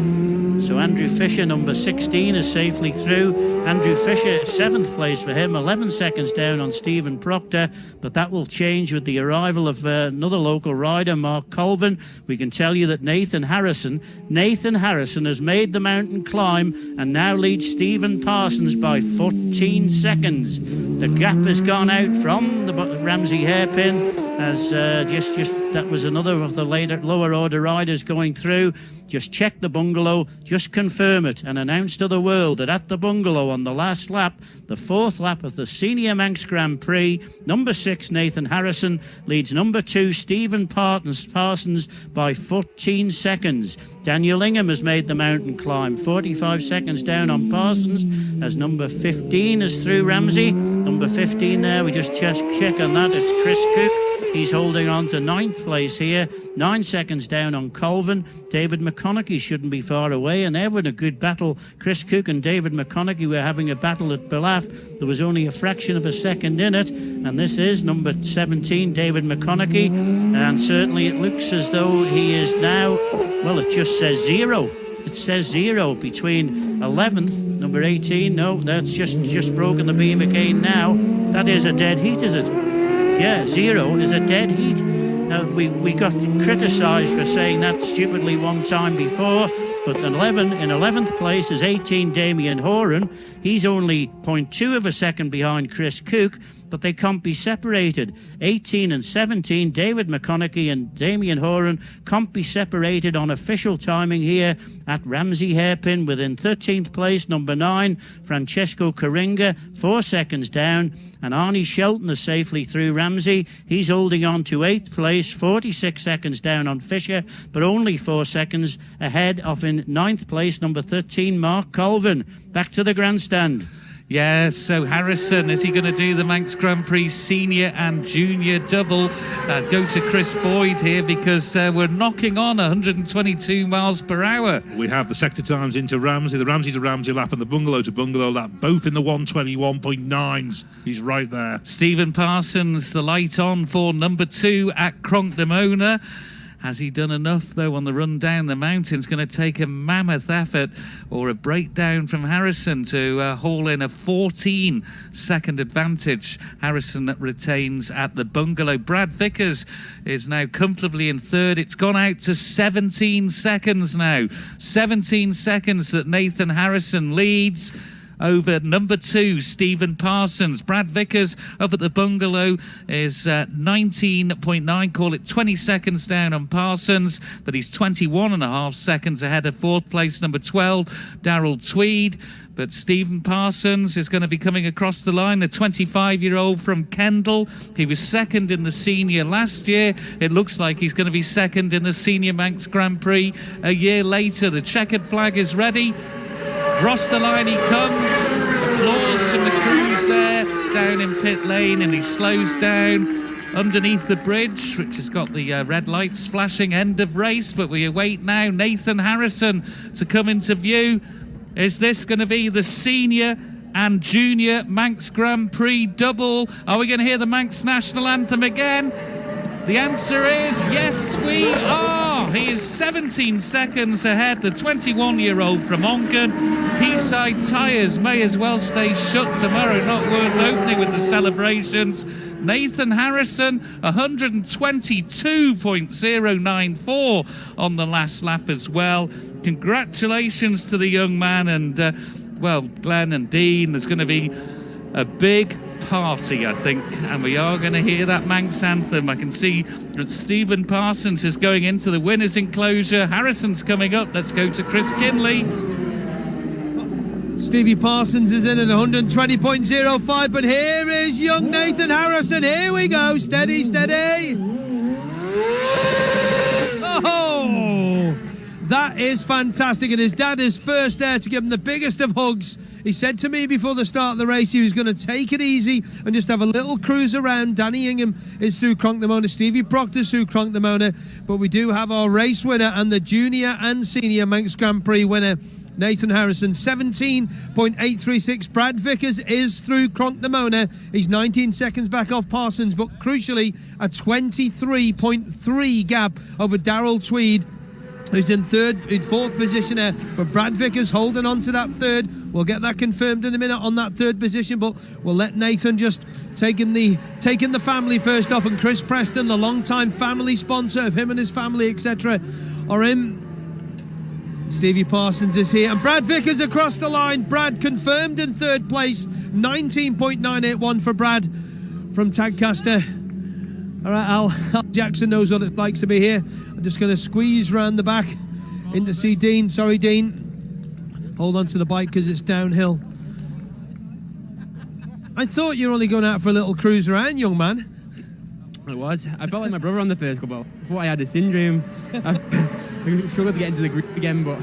So Andrew Fisher, number 16, is safely through. Andrew Fisher, 7th place for him, 11 seconds down on Stephen Proctor, but that will change with the arrival of another local rider, Mark Colvin. We can tell you that Nathan Harrison has made the mountain climb and now leads Stephen Parsons by 14 seconds. The gap has gone out from the Ramsey hairpin as that was another of the lower order riders going through. Just check the bungalow, just confirm it, and announce to the world that at the bungalow on the last lap, the 4th lap of the Senior Manx Grand Prix, number 6 Nathan Harrison leads number 2 Stephen Parsons by 14 seconds. Daniel Ingham has made the mountain climb, 45 seconds down on Parsons as number 15 is through Ramsey. Number 15 there, we just check on that, it's Chris Cook. He's holding on to 9th place here, 9 seconds down on Colvin. David McConaughey shouldn't be far away, and they're in a good battle. Chris Cook and David McConaughey were having a battle at Belaf. There was only a fraction of a second in it, and this is number 17, David McConaughey, and certainly it looks as though he is now, well, it just says 0. It says 0 between 11th, number 18. No, that's just broken the beam again now. That is a dead heat, is it? Yeah, 0 is a dead heat. Now, we got criticised for saying that stupidly one time before, but in 11th place is 18 Damien Horan. He's only 0.2 of a second behind Chris Cook, but they can't be separated. 18 and 17, David McConaughey and Damien Horan can't be separated on official timing here at Ramsey hairpin. Within 13th place, number 9, Francesco Coringa, 4 seconds down, and Arnie Shelton is safely through Ramsey. He's holding on to 8th place, 46 seconds down on Fisher, but only 4 seconds ahead of in 9th place, number 13, Mark Colvin. Back to the grandstand. Yeah, so Harrison, is he going to do the Manx Grand Prix senior and junior double? Go to Chris Boyd here because we're knocking on 122 miles per hour. We have the sector times into Ramsey, the Ramsey to Ramsey lap and the bungalow to bungalow lap, both in the 121.9s. He's right there. Stephen Parsons, the light on for number 2 at Cronkdamona. Has he done enough, though, on the run down the mountain? It's going to take a mammoth effort or a breakdown from Harrison to haul in a 14-second advantage. Harrison retains at the bungalow. Brad Vickers is now comfortably in 3rd. It's gone out to 17 seconds now. 17 seconds that Nathan Harrison leads over number 2, Stephen Parsons. Brad Vickers up at the bungalow is 19.9, call it 20 seconds down on Parsons, but he's 21.5 seconds ahead of 4th place, number 12, Darrell Tweed. But Stephen Parsons is going to be coming across the line, the 25-year-old from Kendal. He was 2nd in the senior last year. It looks like he's going to be 2nd in the Senior Manx Grand Prix a year later. The checkered flag is ready. Across the line he comes. Applause from the crews there down in pit lane, and he slows down underneath the bridge, which has got the red lights flashing, end of race. But we await now Nathan Harrison to come into view. Is this going to be the senior and junior Manx Grand Prix double? Are we going to hear the Manx national anthem again? The answer is yes, we are. He is 17 seconds ahead, the 21-year-old from Onken. Quayside tyres may as well stay shut tomorrow, not worth opening with the celebrations. Nathan Harrison, 122.094 on the last lap as well. Congratulations to the young man, and Glenn and Dean, there's going to be a big party, I think, and we are going to hear that Manx anthem. I can see that Stephen Parsons is going into the winner's enclosure. Harrison's coming up. Let's go to Chris Kinley. Stevie Parsons is in at 120.05, but here is young Nathan Harrison. Here we go. Steady, steady. Oh, that is fantastic, and his dad is first there to give him the biggest of hugs. He said to me before the start of the race he was going to take it easy and just have a little cruise around. Danny Ingham is through Cronkdamona, Stevie Proctor's through Cronkdamona, but we do have our race winner and the junior and senior Manx Grand Prix winner, Nathan Harrison. 17.836. Brad Vickers is through Cronkdamona. He's 19 seconds back off Parsons, but crucially a 23.3 gap over Darrell Tweed. who's in fourth position there. But Brad Vickers holding on to that third. We'll get that confirmed in a minute on that third position, but we'll let Nathan just taking the family first off, and Chris Preston, the long-time family sponsor of him and his family, etc., are in. Stevie Parsons is here, and Brad Vickers across the line. Brad confirmed in third place, 19.981 for Brad from Tadcaster. All right, Al Jackson knows what it's like to be here. I'm just going to squeeze round the back in to see Dean. Sorry, Dean. Hold on to the bike because it's downhill. I thought you were only going out for a little cruise around, young man. It was. I felt like my brother on the first couple. I thought I had a syndrome. I struggled to get into the group again, but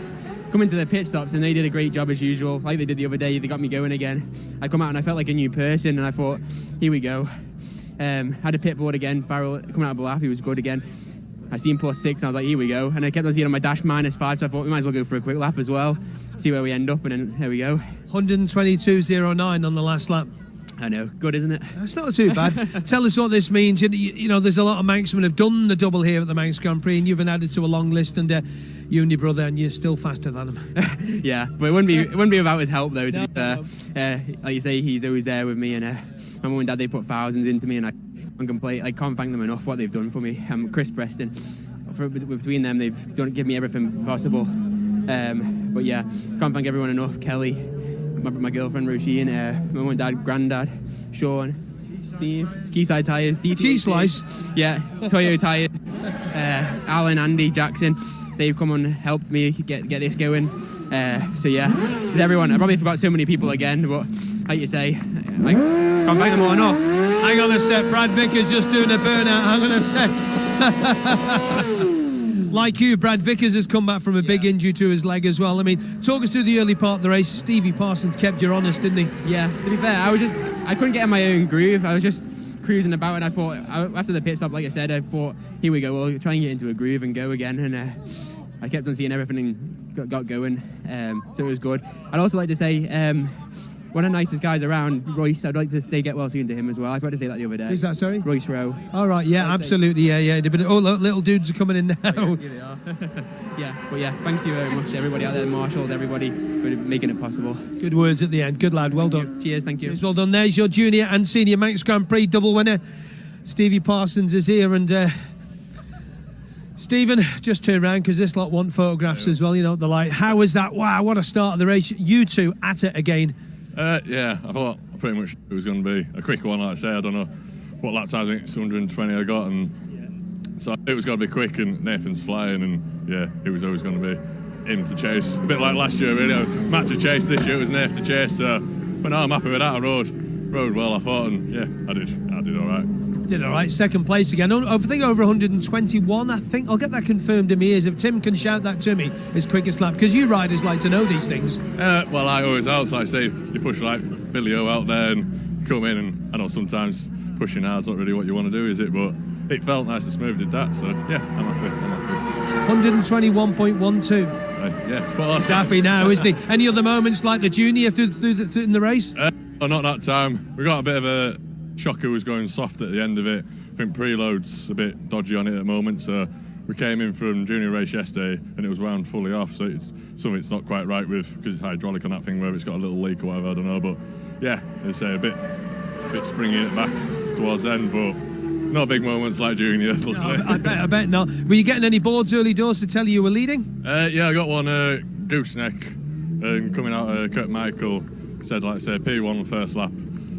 coming to the pit stops, and they did a great job as usual, like they did the other day. They got me going again. I come out and I felt like a new person, and I thought, here we go. Had a pit board again. Farrell coming out of Ballaff, he was good again. I seen +6, and I was like, here we go. And I kept on seeing on my dash -5, so I thought we might as well go for a quick lap as well, see where we end up, and then here we go. 122.09 on the last lap. I know, good, isn't it? That's not too bad. Tell us what this means. You know, there's a lot of Manxmen who've done the double here at the Manx Grand Prix, and you've been added to a long list, and you and your brother, and you're still faster than him. Yeah, but it wouldn't be without his help, though. Like you say, he's always there with me, and my mum and dad, they put thousands into me, and I can't thank them enough what they've done for me. Chris Preston, between them, they've given me everything possible. But yeah, can't thank everyone enough. Kelly, my girlfriend Roisin, my mum and dad, granddad, Sean, Steve, Quayside Tyres, Cheese Slice, yeah, Toyo Tyres, Alan, Andy, Jackson. They've come and helped me get this going. So yeah, there's everyone. I probably forgot so many people again, but like you say, I can't thank them all enough. Hang on a sec, Brad Vickers just doing a burnout. Hang on a sec. Like you, Brad Vickers has come back from a big injury to his leg as well. I mean, talk us through the early part of the race. Stevie Parsons kept you honest, didn't he? Yeah, to be fair, I couldn't get in my own groove. I was just cruising about, and I thought, after the pit stop, like I said, I thought, here we go, we'll try and get into a groove and go again. And I kept on seeing everything and got going, so it was good. I'd also like to say, one of the nicest guys around, Royce, I'd like to say get well soon to him as well. I forgot to say that the other day. Who's that, sorry? Royce Rowe. All right, yeah, absolutely, yeah. Oh, look, little dudes are coming in now. Yeah, here they are. Yeah, thank you very much, everybody out there, marshals, everybody, for making it possible. Good words at the end. Good lad, well done. Cheers, thank you. Cheers, well done. There's your junior and senior Manx Grand Prix double winner. Stevie Parsons is here, and Stephen, just turn around because this lot want photographs as well, you know, the light. How was that? Wow, what a start of the race. You two at it again. Yeah, I thought pretty much it was going to be a quick one, like I say. I don't know what lap times, I think it's 120 I got, and so it was going to be quick, and Nathan's flying, and yeah, it was always going to be him to chase. A bit like last year, really. Matt to chase, this year it was Nathan to chase, so, but no, I'm happy with that. I rode well, I thought, and yeah, I did all right. Did all right, second place again. I think over 121, I think. I'll get that confirmed in my ears. If Tim can shout that to me, his quickest lap, because you riders like to know these things. Well, I always else, like I say, you push like Billy O out there and come in, and I know sometimes pushing hard's not really what you want to do, is it? But it felt nice and smooth, did that, so yeah, I'm happy. 121.12. Yeah, spot on. He's happy now, isn't he? Any other moments like the junior in the race? Oh, not that time. We got a bit of a shocker, was going soft at the end of it. I think preload's a bit dodgy on it at the moment, so we came in from junior race yesterday and it was wound fully off, so it's not quite right with, because it's hydraulic on that thing, where it's got a little leak or whatever, I don't know, but yeah, it's a bit springy it back towards the end, but no big moments like junior. No, I bet not. Were you getting any boards early doors to tell you were leading? Yeah, I got one gooseneck, and coming out Kurt Michael said, like I say, P1 the first lap.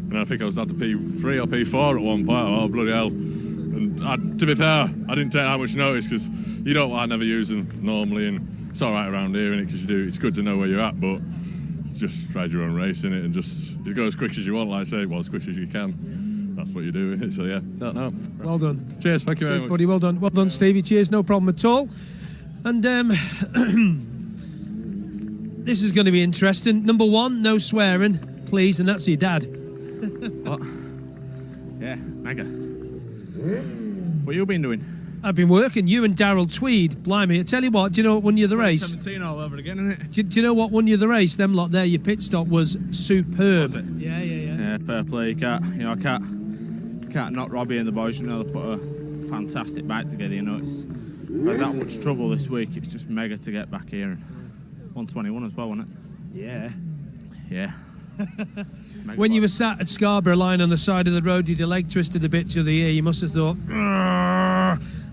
And I think I was down to P3 or P4 at one point. Oh, bloody hell. And to be fair, I didn't take that much notice, because I never use them normally, and it's all right around here, innit, because it's good to know where you're at, but just ride your own race, innit, and just you go as quick as you want, like I say, well, as quick as you can. That's what you do, innit, so yeah, don't know. Well done. Cheers, thank you very much. Buddy, well done, Stevie. Cheers, no problem at all. And this is going to be interesting. Number one, no swearing, please, and that's your dad. What? Yeah, mega. What you been doing? I've been working. You and Darryl Tweed, blimey. I tell you what, do you know what won you the race? 17 all over again, isn't it? Do you know what won you the race? Them lot there, your pit stop was superb. Was it? Yeah. Yeah, fair play. I can't knock Robbie and the boys. They put a fantastic bike together. It's had that much trouble this week. It's just mega to get back here. 121 as well, wasn't it? Yeah. Yeah. When you were sat at Scarborough lying on the side of the road, your leg twisted a bit to the ear, you must have thought,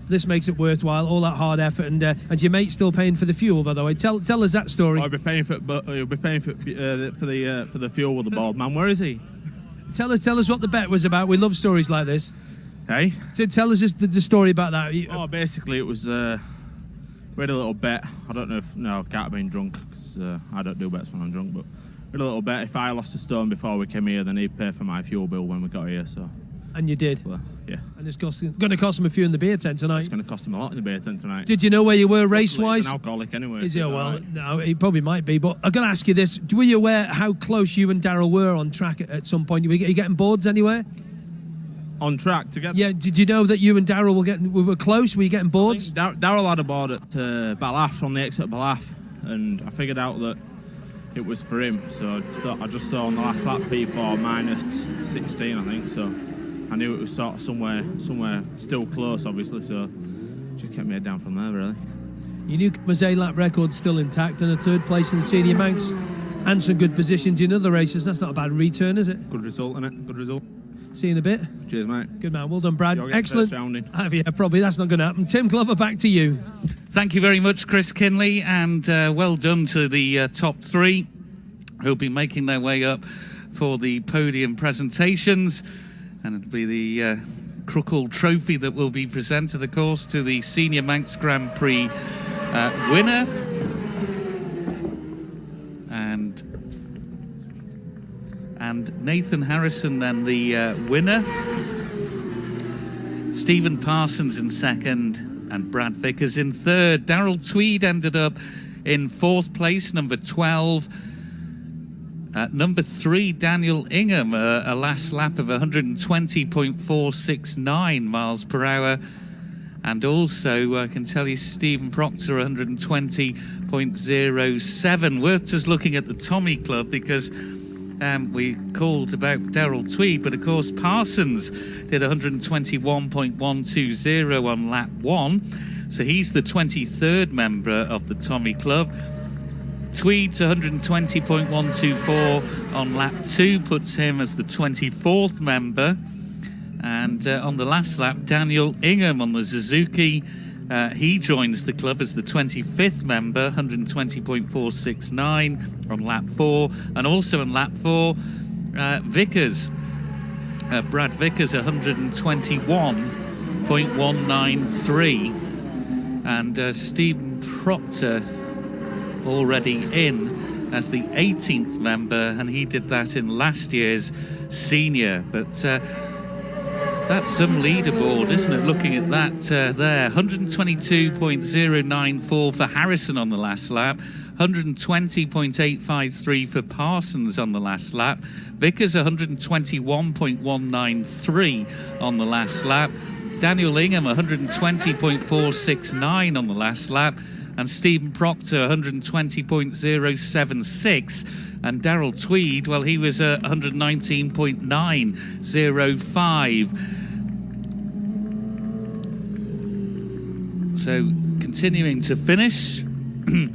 this makes it worthwhile, all that hard effort, and your mate's still paying for the fuel, by the way. Tell us that story. I'll be paying for it, but he'll be paying for the fuel with the bald man. Where is he? Tell us what the bet was about. We love stories like this. Hey? So tell us just the story about that. Oh, basically it was, we had a little bet. I don't know if, no, I can't have been drunk, because I don't do bets when I'm drunk, but we had a little bet. If I lost a stone before we came here, then he'd pay for my fuel bill when we got here, so. And you did? Well, yeah. And it's going to cost him a few in the beer tent tonight. It's going to cost him a lot in the beer tent tonight. Did you know where you were race-wise? He's an alcoholic anyway. Is he? Well, right. no, he probably might be. But I've got to ask you this. Were you aware how close you and Darryl were on track at some point? Are you getting boards anywhere? On track together? Yeah, did you know that you and Darryl were close? Were you getting boards? Darryl had a board at Ballaugh, on the exit of Ballaugh, and I figured out that it was for him. So I just saw on the last lap P4 minus 16, I think. So I knew it was sort of somewhere still close, obviously. So just kept me head down from there, really. You knew his A-lap record's still intact, and a third place in the senior Manx, and some good positions in other races. That's not a bad return, is it? Good result, innit? Good result. See you in a bit. Cheers, mate. Good man. Well done, Brad. You'll get Excellent. first round in. Yeah, probably. That's not going to happen. Tim Glover, back to you. Thank you very much, Chris Kinley, and well done to the top three who'll be making their way up for the podium presentations, and it'll be the Crookall Trophy that will be presented, of course, to the Senior Manx Grand Prix winner. And Nathan Harrison then the winner. Stephen Parsons in second and Brad Vickers in third. Darryl Tweed ended up in fourth place, number 12. Number 3, Daniel Ingham, a last lap of 120.469 miles per hour. And also, I can tell you, Stephen Proctor, 120.07. Worth just looking at the Tommy Club, because we called about Darryl Tweed, but of course Parsons did 121.120 on lap 1. So he's the 23rd member of the Tommy Club. Tweed's 120.124 on lap 2 puts him as the 24th member. And on the last lap, Daniel Ingham on the Suzuki, he joins the club as the 25th member, 120.469 on lap 4. And also on lap 4, Vickers, Brad Vickers, 121.193. And Stephen Proctor already in as the 18th member, and he did that in last year's senior. But that's some leaderboard, isn't it? Looking at that there, 122.094 for Harrison on the last lap, 120.853 for Parsons on the last lap, Vickers 121.193 on the last lap, Daniel Ingham 120.469 on the last lap, and Stephen Proctor 120.076, and Darryl Tweed, well, he was 119.905. So continuing to finish and